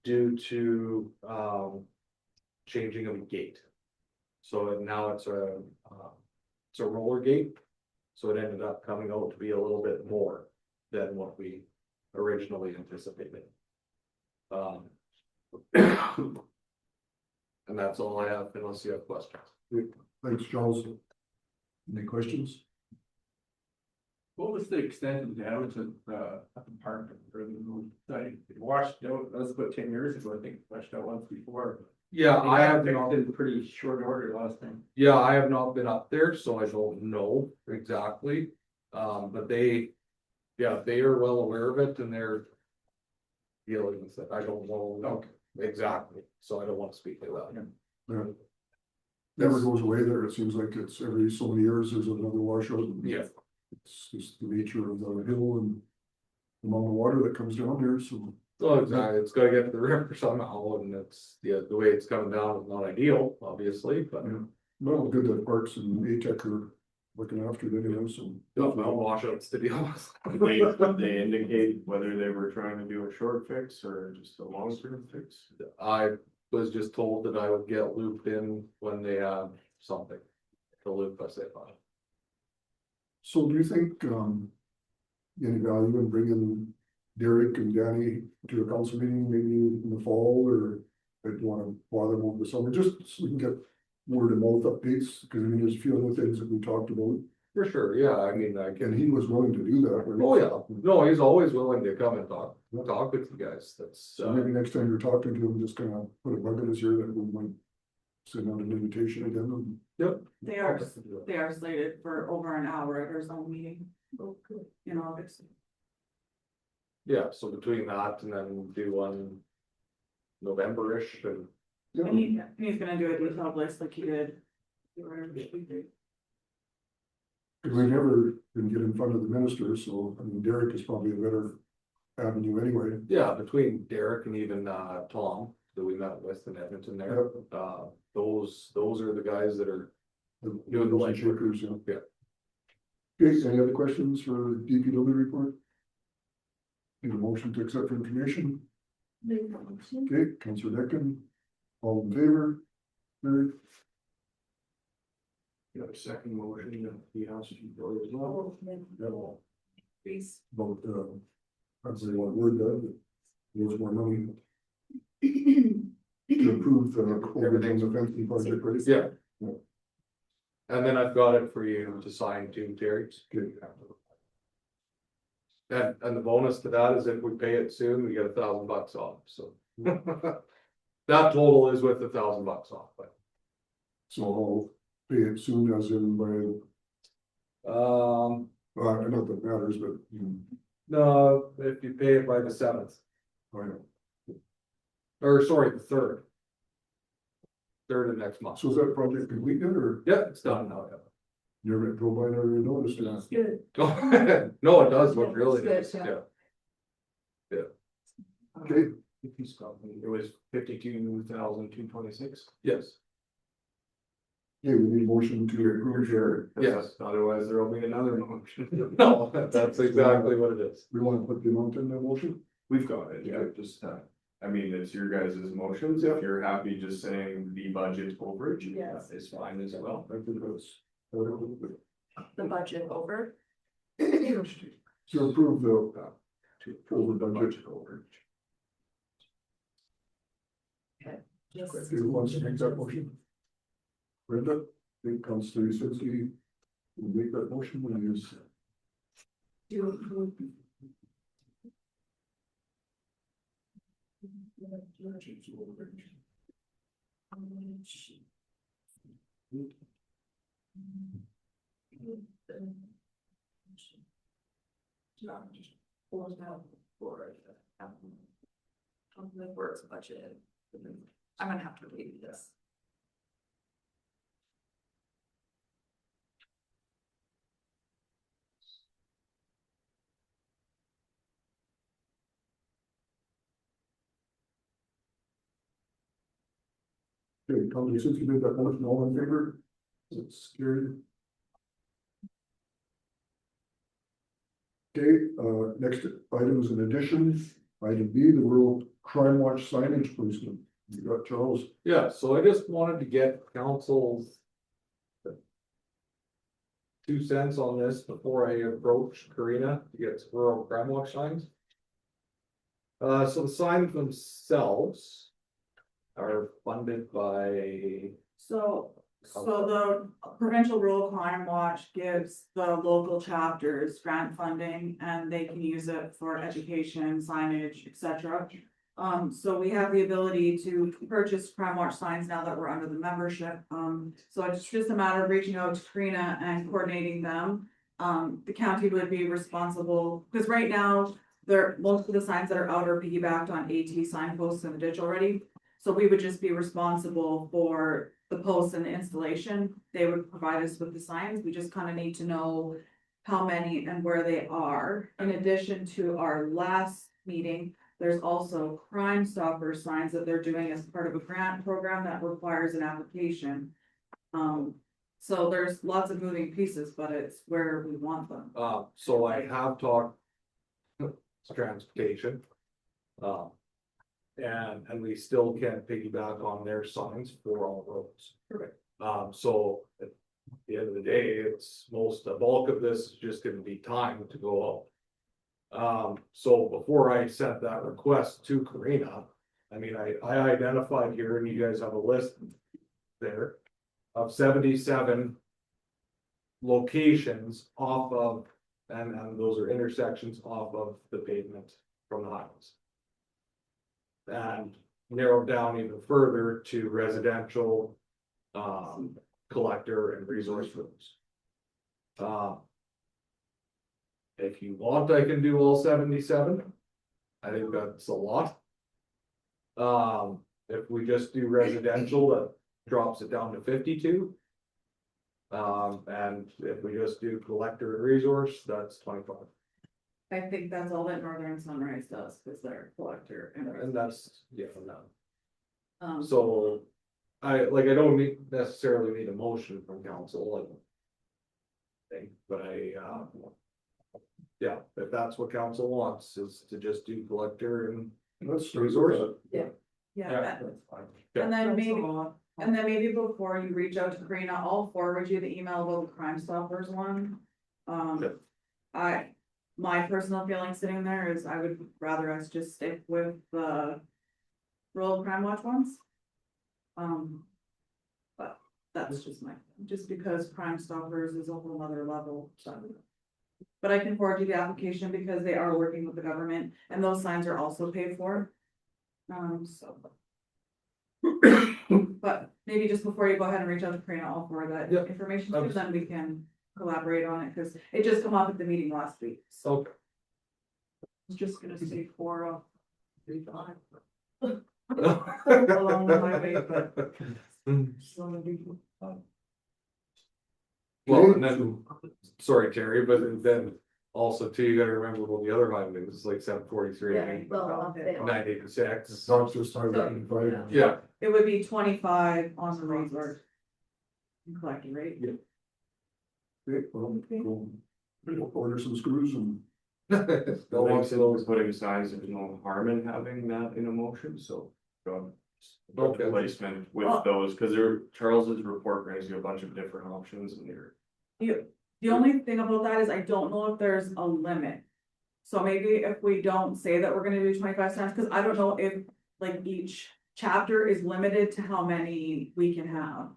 due to changing of a gate. So now it's a roller gate. So it ended up coming out to be a little bit more than what we originally anticipated. And that's all I have, unless you have questions. Thanks, Charles. Any questions? What was the extent of damage at the park or the site? It washed out, that was about 10 years ago, I think, it washed out once before. Yeah, I have fixed not, it in pretty short order last time. yeah, I have not been up there, so I don't know exactly. But they are well aware of it and they're dealing with it. I don't know exactly, so I don't want to speak to that. Yeah. Never goes away there. It seems like it's every so many years, there's another washout. Yeah. It's just the nature of the hill and the amount of water that comes down there, so. Oh, exactly. It's gotta get to the river somehow, and it's, the way it's coming down is not ideal, obviously, but. Yeah. Well, good that Parks and ATEC are looking after it anyway, so. No washouts to deal with. They indicate whether they were trying to do a short fix or just a long term fix. I was just told that I would get looped in when they have something to loop us in on. So do you think, any value in bringing Derek and Danny to a council meeting, maybe in the fall, or do you wanna bother them over the summer, just so we can get word of mouth updates, because I mean, there's a few other things that we talked about, For sure, yeah, I mean, I and can, he was willing to do that. right? oh yeah, no, he's always willing to come and talk with you guys, that's, So maybe next time you're talking to him, just kind of put a bug in his ear that we might send out an invitation again. yep. They are slated for over an hour at our zone meeting. In August. Yeah, so between that and then do one November-ish and. And he's gonna do a detailed list like he did. Because we never can get in front of the minister, so I mean, Derek is probably a better avenue anyway. Yeah, between Derek and even Tom that we met with in Edmonton there, those are the guys that are doing the Movers and legwork. shakers, yeah. Yeah. Okay, any other questions for DPW report? Need a motion to accept for information? Okay, Councillor Decken, all in favor? Carried. You have a second motion that he asked you for as well. Please. About, that's the one word that, there's more money to approve the overage on the fencing project, right? Yeah. And then I've got it for you to sign too, Terry. Good. And the bonus to that is if we pay it soon, we get $1,000 off, so. That total is with $1,000 off, but. So I'll pay it soon as in by, not that it matters, but, No, if you pay it by the 7th, I know. or sorry, the 3rd. 3rd of next month. So is that project complete yet, or Yeah, it's done now, you're at go by and already noticed it? Good. yeah. No, it does look really It's nice, good, yeah. Okay, It was 52,226. Yes, okay, we need a motion to approve your, yes. Otherwise, there will be another motion. No, that's exactly what it is. we want to put the amount in that motion? We've got it, yeah, just, I mean, it's your guys' motions, if you're happy just saying the budget overage, Yes. is fine as well. I think that's. The budget over. To approve the, To approve the budget. Who wants to make that motion? Brenda, I think Councillor Yusinski will make that motion when you use. The works budget. I'm gonna have to read this. Okay, Councillor Yusinski made that motion, all in favor? It's carried. Okay, next item is an addition, item B, the rural crime watch signage placement. You got Charles. Yeah, so I just wanted to get council's 2 cents on this before I approach Karina to get rural crime watch signs. So the signs themselves are funded by, So the provincial rural crime watch gives the local chapters grant funding and they can use it for education, signage, etc. So we have the ability to purchase crime watch signs now that we're under the membership. So it's just a matter of reaching out to Karina and coordinating them. The county would be responsible, because right now, most of the signs that are out are piggybacked on AT signposts in the ditch already. So we would just be responsible for the posts and the installation. They would provide us with the signs. We just kind of need to know how many and where they are. In addition to our last meeting, there's also Crime Stopper signs that they're doing as part of a grant program that requires an application. So there's lots of moving pieces, but it's where we want them. so I have talked transportation. And we still can piggyback on their signs for all roads. Perfect. So at the end of the day, the bulk of this is just gonna be time to go out. So before I sent that request to Karina, I mean, I identified here, and you guys have a list there of 77 locations off of, and those are intersections off of the pavement from the highways. And narrowed down even further to residential, collector and resource rooms. If you want, I can do all 77. I think that's a lot. If we just do residential, that drops it down to 52. And if we just do collector and resource, that's 25. I think that's all that Northern Sunrise does, because they're a collector. And that's, yeah, no. So So, I don't necessarily need a motion from council, but yeah, if that's what council wants, is to just do collector and Let's resource. yeah, that's fine. and then maybe before you reach out to Karina, I'll forward you the email about the Crime Stoppers one. My personal feeling sitting there is I would rather us just stick with the rural crime watch ones. But that's just because Crime Stoppers is a whole other level. But I can forward you the application because they are working with the government and those signs are also paid for. But maybe just before you go ahead and reach out to Karina, I'll forward that Yep. information, because then we can collaborate on it, because it just come up at the meeting last week. So Okay. I was just gonna say 4, 3, 5. along the highway, but Well, and then, sorry, Terry, but then also too, you gotta remember all the other highways, it's like 743 and Well, 986. It's not just highway, right? Yeah, it would be 25 on the resource. Collecting, right? Okay, well, we'll order some screws and. I think since we're putting signs, there's no harm in having that in a motion, so. Okay. Placement with Well- those, because Charles's report brings you a bunch of different options and you're. The only thing about that is I don't know if there's a limit. So maybe if we don't say that we're gonna do 25 stands, cause I don't know if like each chapter is limited to how many we can have.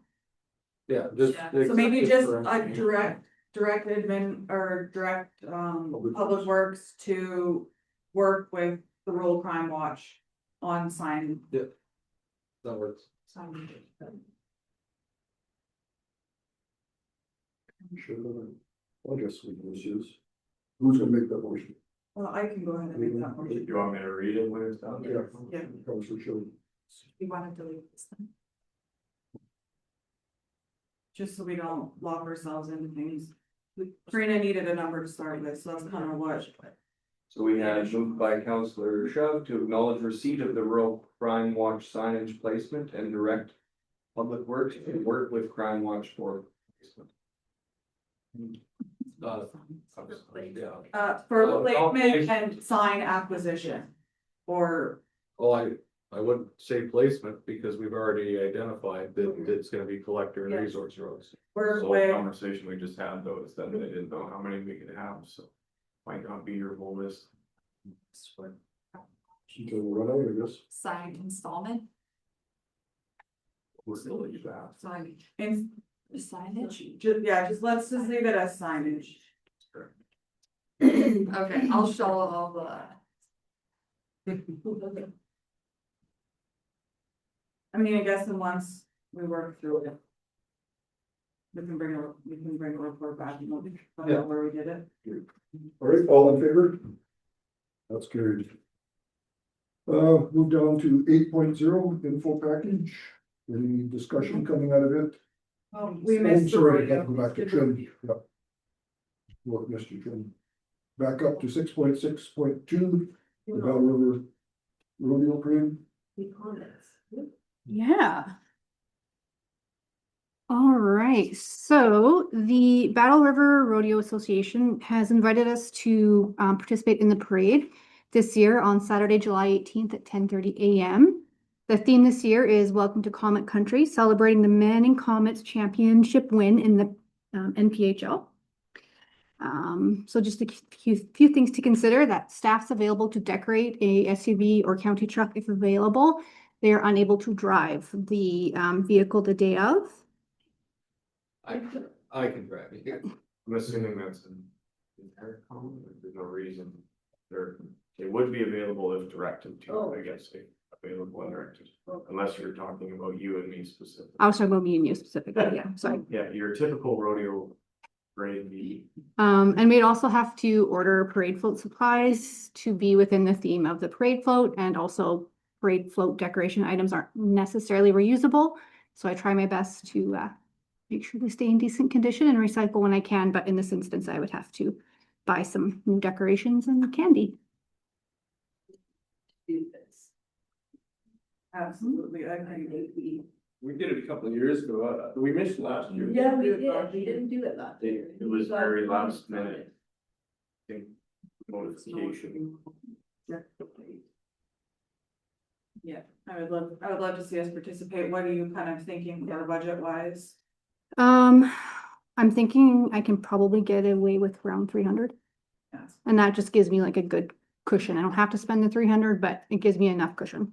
Yeah, just. So maybe just a correct. direct admin or direct, public works to work with the rural crime watch on sign. That works. Sure, I guess we can just use. Who's gonna make that motion? Well, I can go ahead and make that motion. You want me to read it when it's done? Yeah. Councillor Shelby. You wanna delete this then? Just so we don't lock ourselves into things. Karina needed a number to start with, so that's kind of what. So we had moved by Councillor Shove to acknowledge receipt of the rural crime watch signage placement and direct public works to work with crime watch for placement. For Oh, placement and sign acquisition. Or, Oh, I wouldn't say placement because we've already identified that it's gonna be collector and Yeah. resource roads. or So the with, conversation we just had though is that they didn't know how many we could have, so might not be your whole list. Until we run out, I guess. Signed installment, We'll still use that. signage, and signage. just let's just leave it as signage. Okay, I'll show all the. I mean, I guess, and once we work through it. We can bring a report back and we'll find out where we did it. All right, all in favor? That's carried. Move down to 8.0 info package. Any discussion coming out of it? We Oh, missed the sorry, rodeo. go back to trim. Yeah. What, Mr. Trim? Back up to 6.6.2, the Battle River Rodeo Parade. Yeah. All right, so the Battle River Rodeo Association has invited us to participate in the parade this year on Saturday, July 18th at 10:30 a.m. The theme this year is Welcome to Comet Country, celebrating the Manning Comets championship win in the NPHL. So just a few things to consider, that staff's available to decorate a SUV or county truck if available. They are unable to drive the vehicle the day of. I can drive it. I'm assuming that's an inherent comment, there's no reason. It would be available if directed to, I guess, available and directed, unless you're talking about you and me specifically. I was talking about me and you specifically, yeah, sorry. Yeah, your typical rodeo grade B. And we'd also have to order parade float supplies to be within the theme of the parade float, and also parade float decoration items aren't necessarily reusable. So I try my best to make sure they stay in decent condition and recycle when I can, but in this instance, I would have to buy some new decorations and candy. Do this. Absolutely, I agree. We did it a couple of years ago, we missed last year. Yeah, we did, we didn't do it last year. It was very last minute. I think notification. Yeah, I would love to see us participate. What are you kind of thinking for budget wise? I'm thinking I can probably get away with around 300. Yes. And that just gives me like a good cushion. I don't have to spend the 300, but it gives me enough cushion.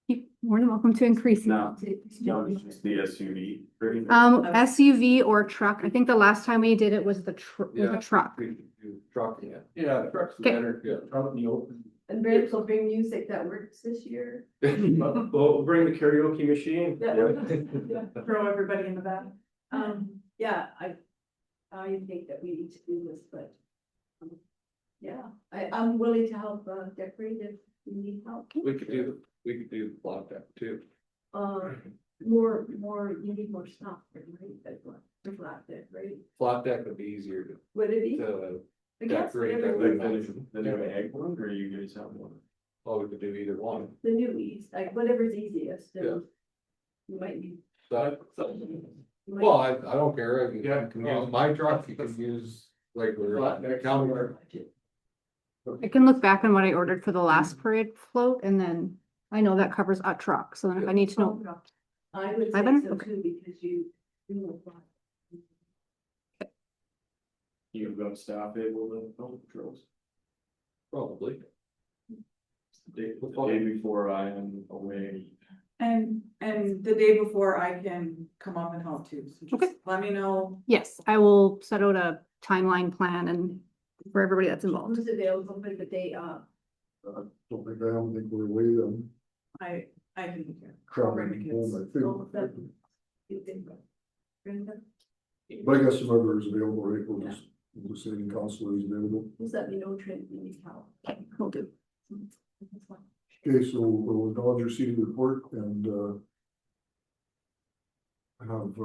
You're more than welcome to increase. No, it's just the SUV. SUV or truck. I think the last time we did it was the Yeah. truck. Truck, yeah. Yeah, the truck's Okay. better, out in the open. And Brent will bring music that works this year. We'll bring the karaoke machine. Throw everybody in the back. Yeah, I think that we need to do this, but. Yeah, I'm willing to help decorate if you need help. We could do the block deck too. More, you need more stuff, right? That's what, the flat bit, right? Flat deck would be easier Would it be? to I guess decorate whatever. The new egg one, or you guys have one? well, we could do either one. The new east, like whatever's easiest, Yeah. then you might need. But, you might- well, I don't care. You Yeah. can use my truck, you can use regular county. I can look back on what I ordered for the last parade float, and then I know that covers a truck. So then if I need to know, I would say 500? so Okay. too, because you. You've got staff able to help patrols. Probably. The day before I am away. And the day before I can come up and help too, so just Okay. let me know. Yes, I will set out a timeline plan and for everybody that's involved. Who's available for the day of? Don't think we're away then. I can be here. Traveling the home, kids. I Oh, that- think. you think, Brenda? But I guess whoever is available, right, we'll just say the councillor is available. Just let me know, Trent, when you help. Will do. Okay, so we'll acknowledge your seating report and, have,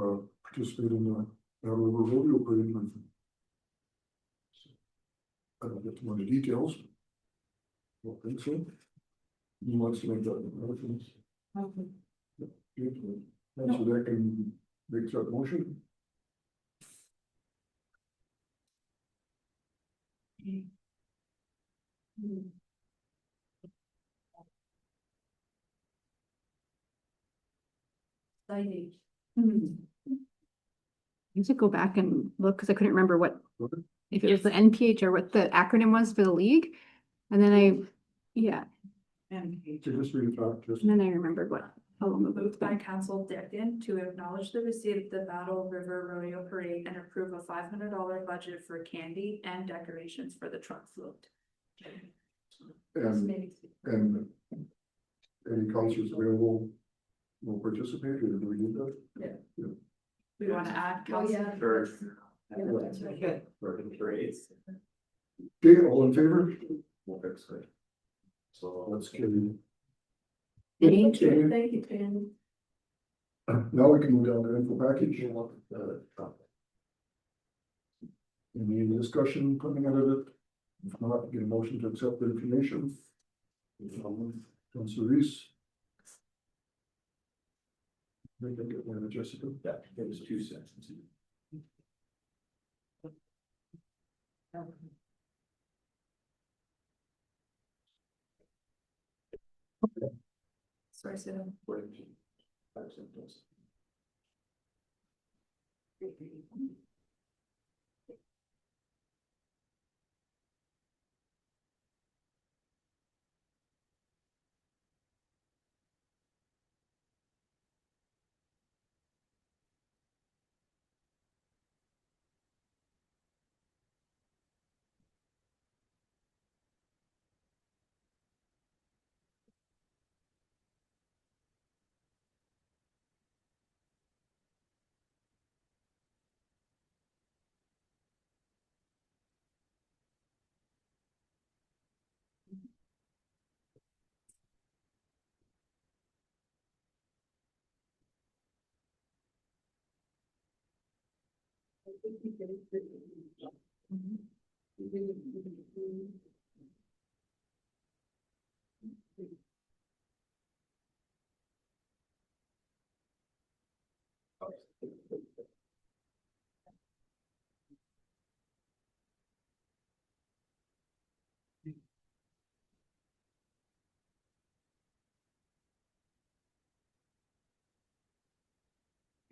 participated in the Battle River Rodeo Parade. I don't get to know the details. Don't think so. Who wants to make that? Councillor Deck can make that motion. Signage. I need to go back and look because I couldn't remember Okay. if it was the NPH or what the acronym was for the league. And then And So just read it back, just. and then I remembered how long ago it's Moved by been. Council Deccan to acknowledge the receipt of the Battle River Rodeo Parade and approve a $500 budget for candy and decorations for the truck float. And any councillors available will participate, or do we need that? We want to add Oh, yeah. Council. First. Yeah, that's right. For the parades. Okay, all in favor? We'll fix it. So Let's carry. Thank you, thank you, Trent. Now we can move down to info package. Any discussion coming out of it? If not, get a motion to accept the information. Councillor Reese. I think I get one, Jessica. Yeah, it was 2 cents. Sorry, Sarah.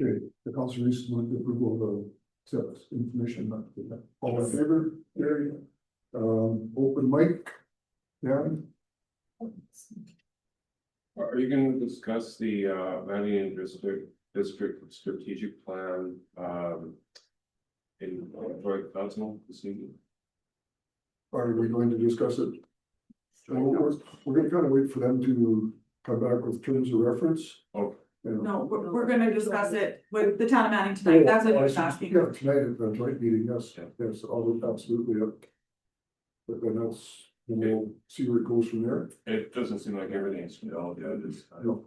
Okay, the councillor Reese moved the approval of the accept information. All in favor? Carry. Open mic. Yeah. Are you gonna discuss the Valley District strategic plan in joint council this evening? Are we going to discuss it? We're gonna kind of wait for them to come back with terms of reference. Oh. No, we're gonna discuss it with the town of Manning tonight, that's what he was asking. Yeah, tonight at the joint meeting, yes, yes, absolutely, yep. But then we'll see where it goes from there. It doesn't seem like everything's developed yet. No.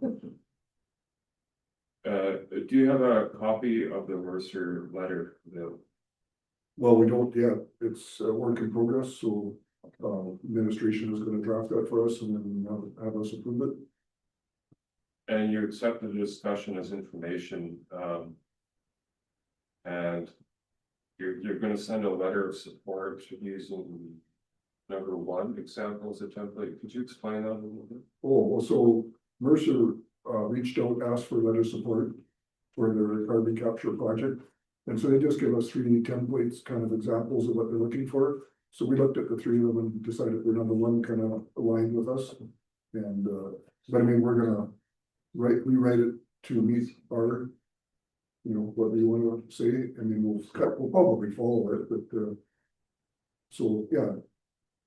Do you have a copy of the Mercer letter? Well, we don't yet, it's a work in progress, so administration is gonna draft that for us and then have us approve it. And you accept the discussion as information, and you're gonna send a letter of support using number 1 example as a template. Could you explain that a little bit? Oh, well, so Mercer reached out, asked for letter support for their carbon capture project. And so they just give us 3 templates, kind of examples of what they're looking for. So we looked at the 3 of them and decided they're number one kind of aligned with us. And, but I mean, we're gonna rewrite it to meet our, you know, what we wanna say. I mean, we'll probably follow it, but, so, yeah.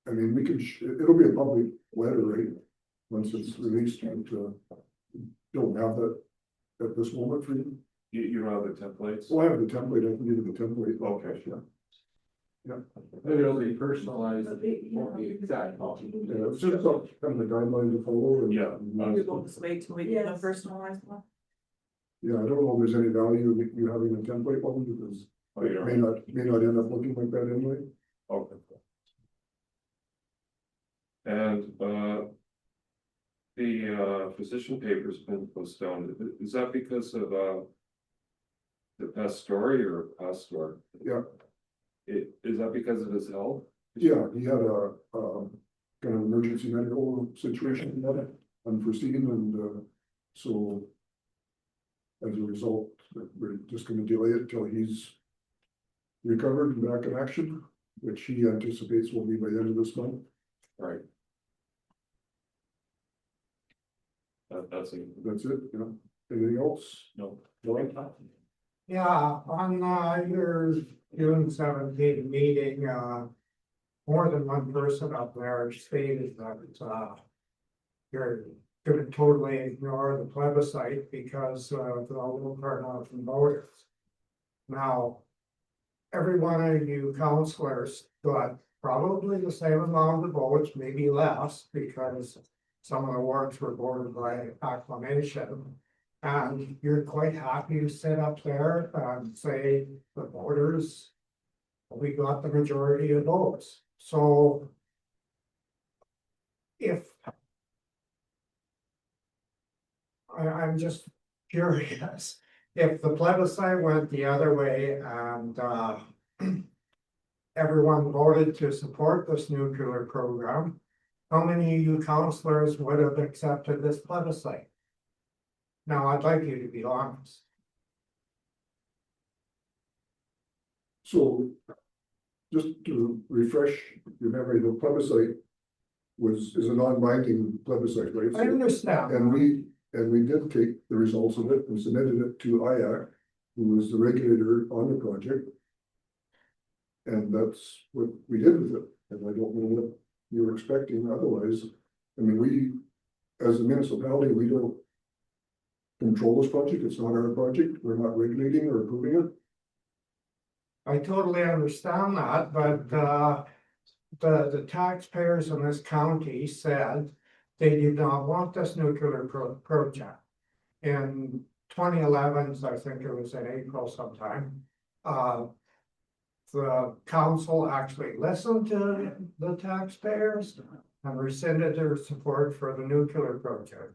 I mean, we can, it'll be a public letter, right? Once it's released, and, don't have that at this moment for you. You don't have the templates? Well, I have the template, I can give you the template. Okay, sure. Yeah, It'll be personalized, it won't be exact copy. yeah, it's just kind of the guidelines to follow and. Yeah. You go this way to make the personalized one. Yeah, I don't know if there's any value in you having a template one because Oh, you it don't? may not end up looking like that anyway. Okay. And, the position paper's been postponed. Is that because of, the past story or past story? Yeah. Is that because of his health? Yeah, he had a, kind of emergency medical situation, unforeseen, and, so. As a result, we're just gonna delay it till he's recovered and back in action, which he anticipates will be by the end of this month. Right. That's it. That's it, you know, anything else? No. Yeah, on your June 17th meeting, more than one person up there stated that you're gonna totally ignore the plebiscite because of the low turnout from voters. Now, every one of you councillors got probably the same amount of votes, maybe less, because some of the wards were voted by acclamation. And you're quite happy to sit up there and say the voters, we got the majority of votes. So if I'm just curious, if the plebiscite went the other way and everyone voted to support this nuclear program, how many of you councillors would have accepted this plebiscite? Now, I'd like you to be honest. So, just to refresh your memory, the plebiscite is a non-binding plebiscite, right? I understand. And we did take the results of it and submitted it to IAC, who was the regulator on the project. And that's what we did with it, and I don't know what you were expecting otherwise. I mean, we, as a municipality, we don't control this project, it's not our project, we're not regulating or approving it. I totally understand that, but the taxpayers in this county said they did not want this nuclear project. In 2011, I think it was in April sometime, the council actually listened to the taxpayers and rescinded their support for the nuclear project.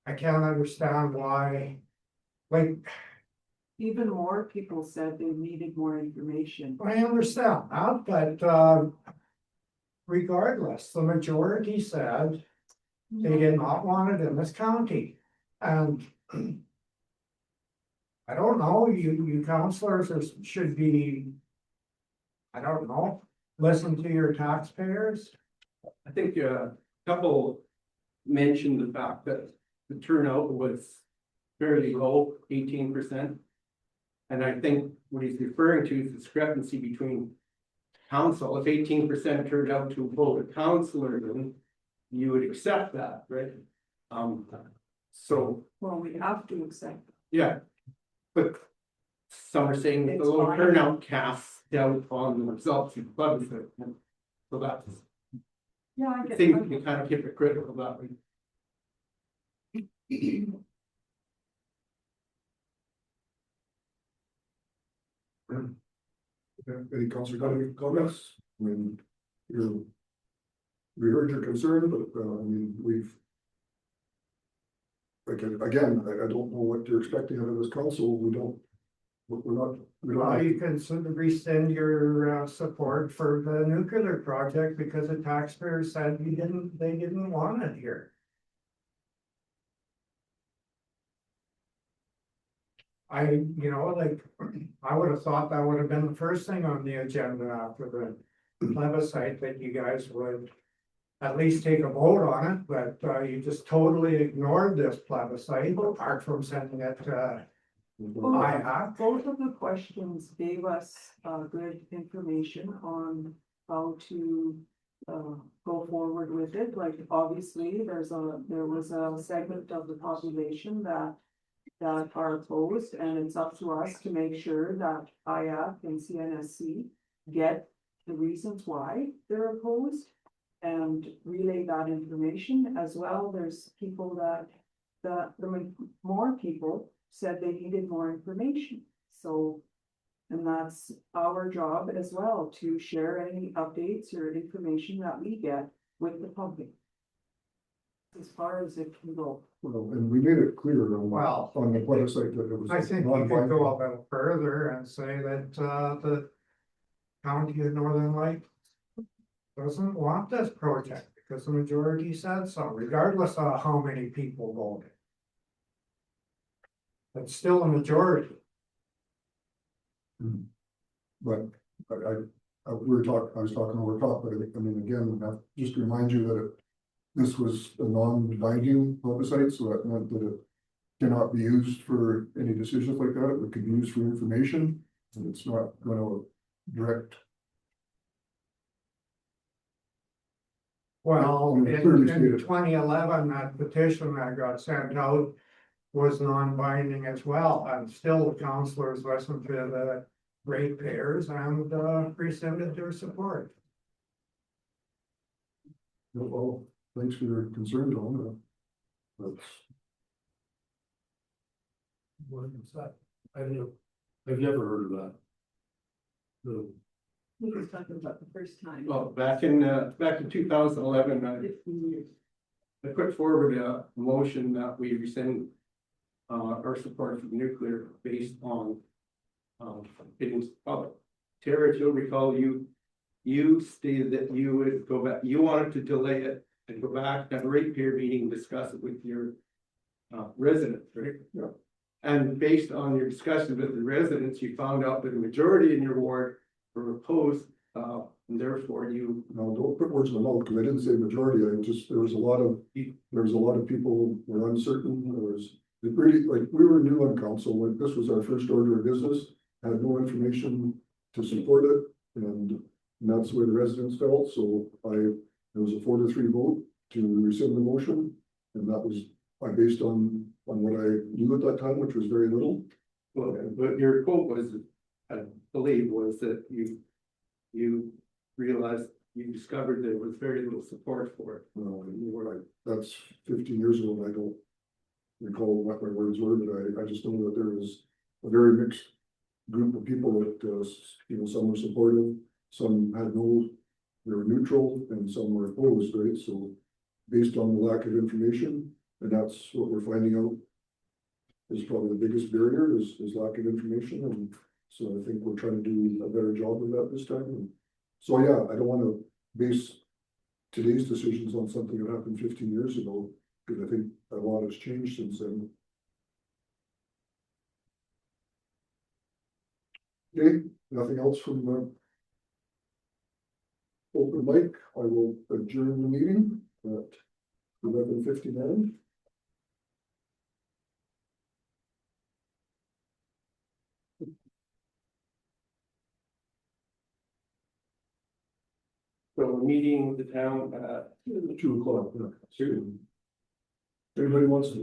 I can't understand why, like. Even more people said they needed more information. I understand that, but regardless, the majority said they did not want it in this county. And I don't know, you councillors should be, I don't know, listen to your taxpayers. I think a couple mentioned the fact that the turnout was fairly low, 18%. And I think what he's referring to is discrepancy between council. If 18% turned out to vote a councillor, then you would accept that, right? So, Well, we have to accept. yeah. But some are saying that the It's low fine. turnout casts doubt on the results of the plebiscite. So that's, Yeah, I I get think that. we kind of hypocritical that way. Any councillor got any comments? I mean, we heard your concern, but, I mean, we've. Again, I don't know what you're expecting out of this council, we don't, we don't. You can rescind your support for the nuclear project because the taxpayers said they didn't want it here. like, I would have thought that would have been the first thing on the agenda after the plebiscite, that you guys would at least take a vote on it, but you just totally ignored this plebiscite, apart from sending it to IHOP. Both of the questions gave us, good information on how to, go forward with it. Like, obviously, there was a segment of the population that are opposed, and it's up to us to make sure that IAP and CNSC get the reasons why they're opposed and relay that information as well. There's people more people said they needed more information, so. And that's our job as well, to share any updates or information that we get with the public. As far as it can go. Well, and we made it clear on the website that it was. I think you could go a little further and say that, the county of Northern Lights doesn't want this project because the majority said so, regardless of how many people voted. It's still a majority. But I was talking over top, but I mean, again, just to remind you that this was a non-binding website, so that meant that it cannot be used for any decisions like that. It could be used for information, and it's not gonna direct. Well, And in clearly stated. 2011, that petition that got sent out was non-binding as well, and still the councillors listened to the ratepayers and rescinded their support. Well, thanks for your concern, John. That's. What is that? I've never heard of that. No. He was talking about the first time. Well, back in 2011, I put forward a motion that we rescind our support for nuclear based on opinions of the public. Tara, if you'll recall, you stated that you would go back, you wanted to delay it and go back to a ratepayer meeting and discuss it with your residents, right? Yeah. And based on your discussion with the residents, you found out that a majority in your ward were opposed, and therefore you. No, don't put words in my mouth, because I didn't say majority. there was a lot of people who were uncertain. It really, like, we were new on council, like, this was our first order of business, had no information to support it, and that's where the residents felt, so it was a 4-3 vote to rescind the motion, and that was, based on what I knew at that time, which was very little. Well, but your quote was, I believe, was that you realized, you discovered there was very little support for it. That's 15 years ago, and I don't recall what my words were, but I just know that there was a very mixed group of people that, some were supportive, some they were neutral, and some were opposed, right? So based on the lack of information, and that's what we're finding out is probably the biggest barrier is lack of information. And so I think we're trying to do a better job of that this time. And so, yeah, I don't want to base today's decisions on something that happened 15 years ago, because I think a lot has changed since then. Okay, nothing else from the open mic. I will adjourn the meeting at 11:59. So we're meeting the town at 2 o'clock. Yeah. Everybody wants to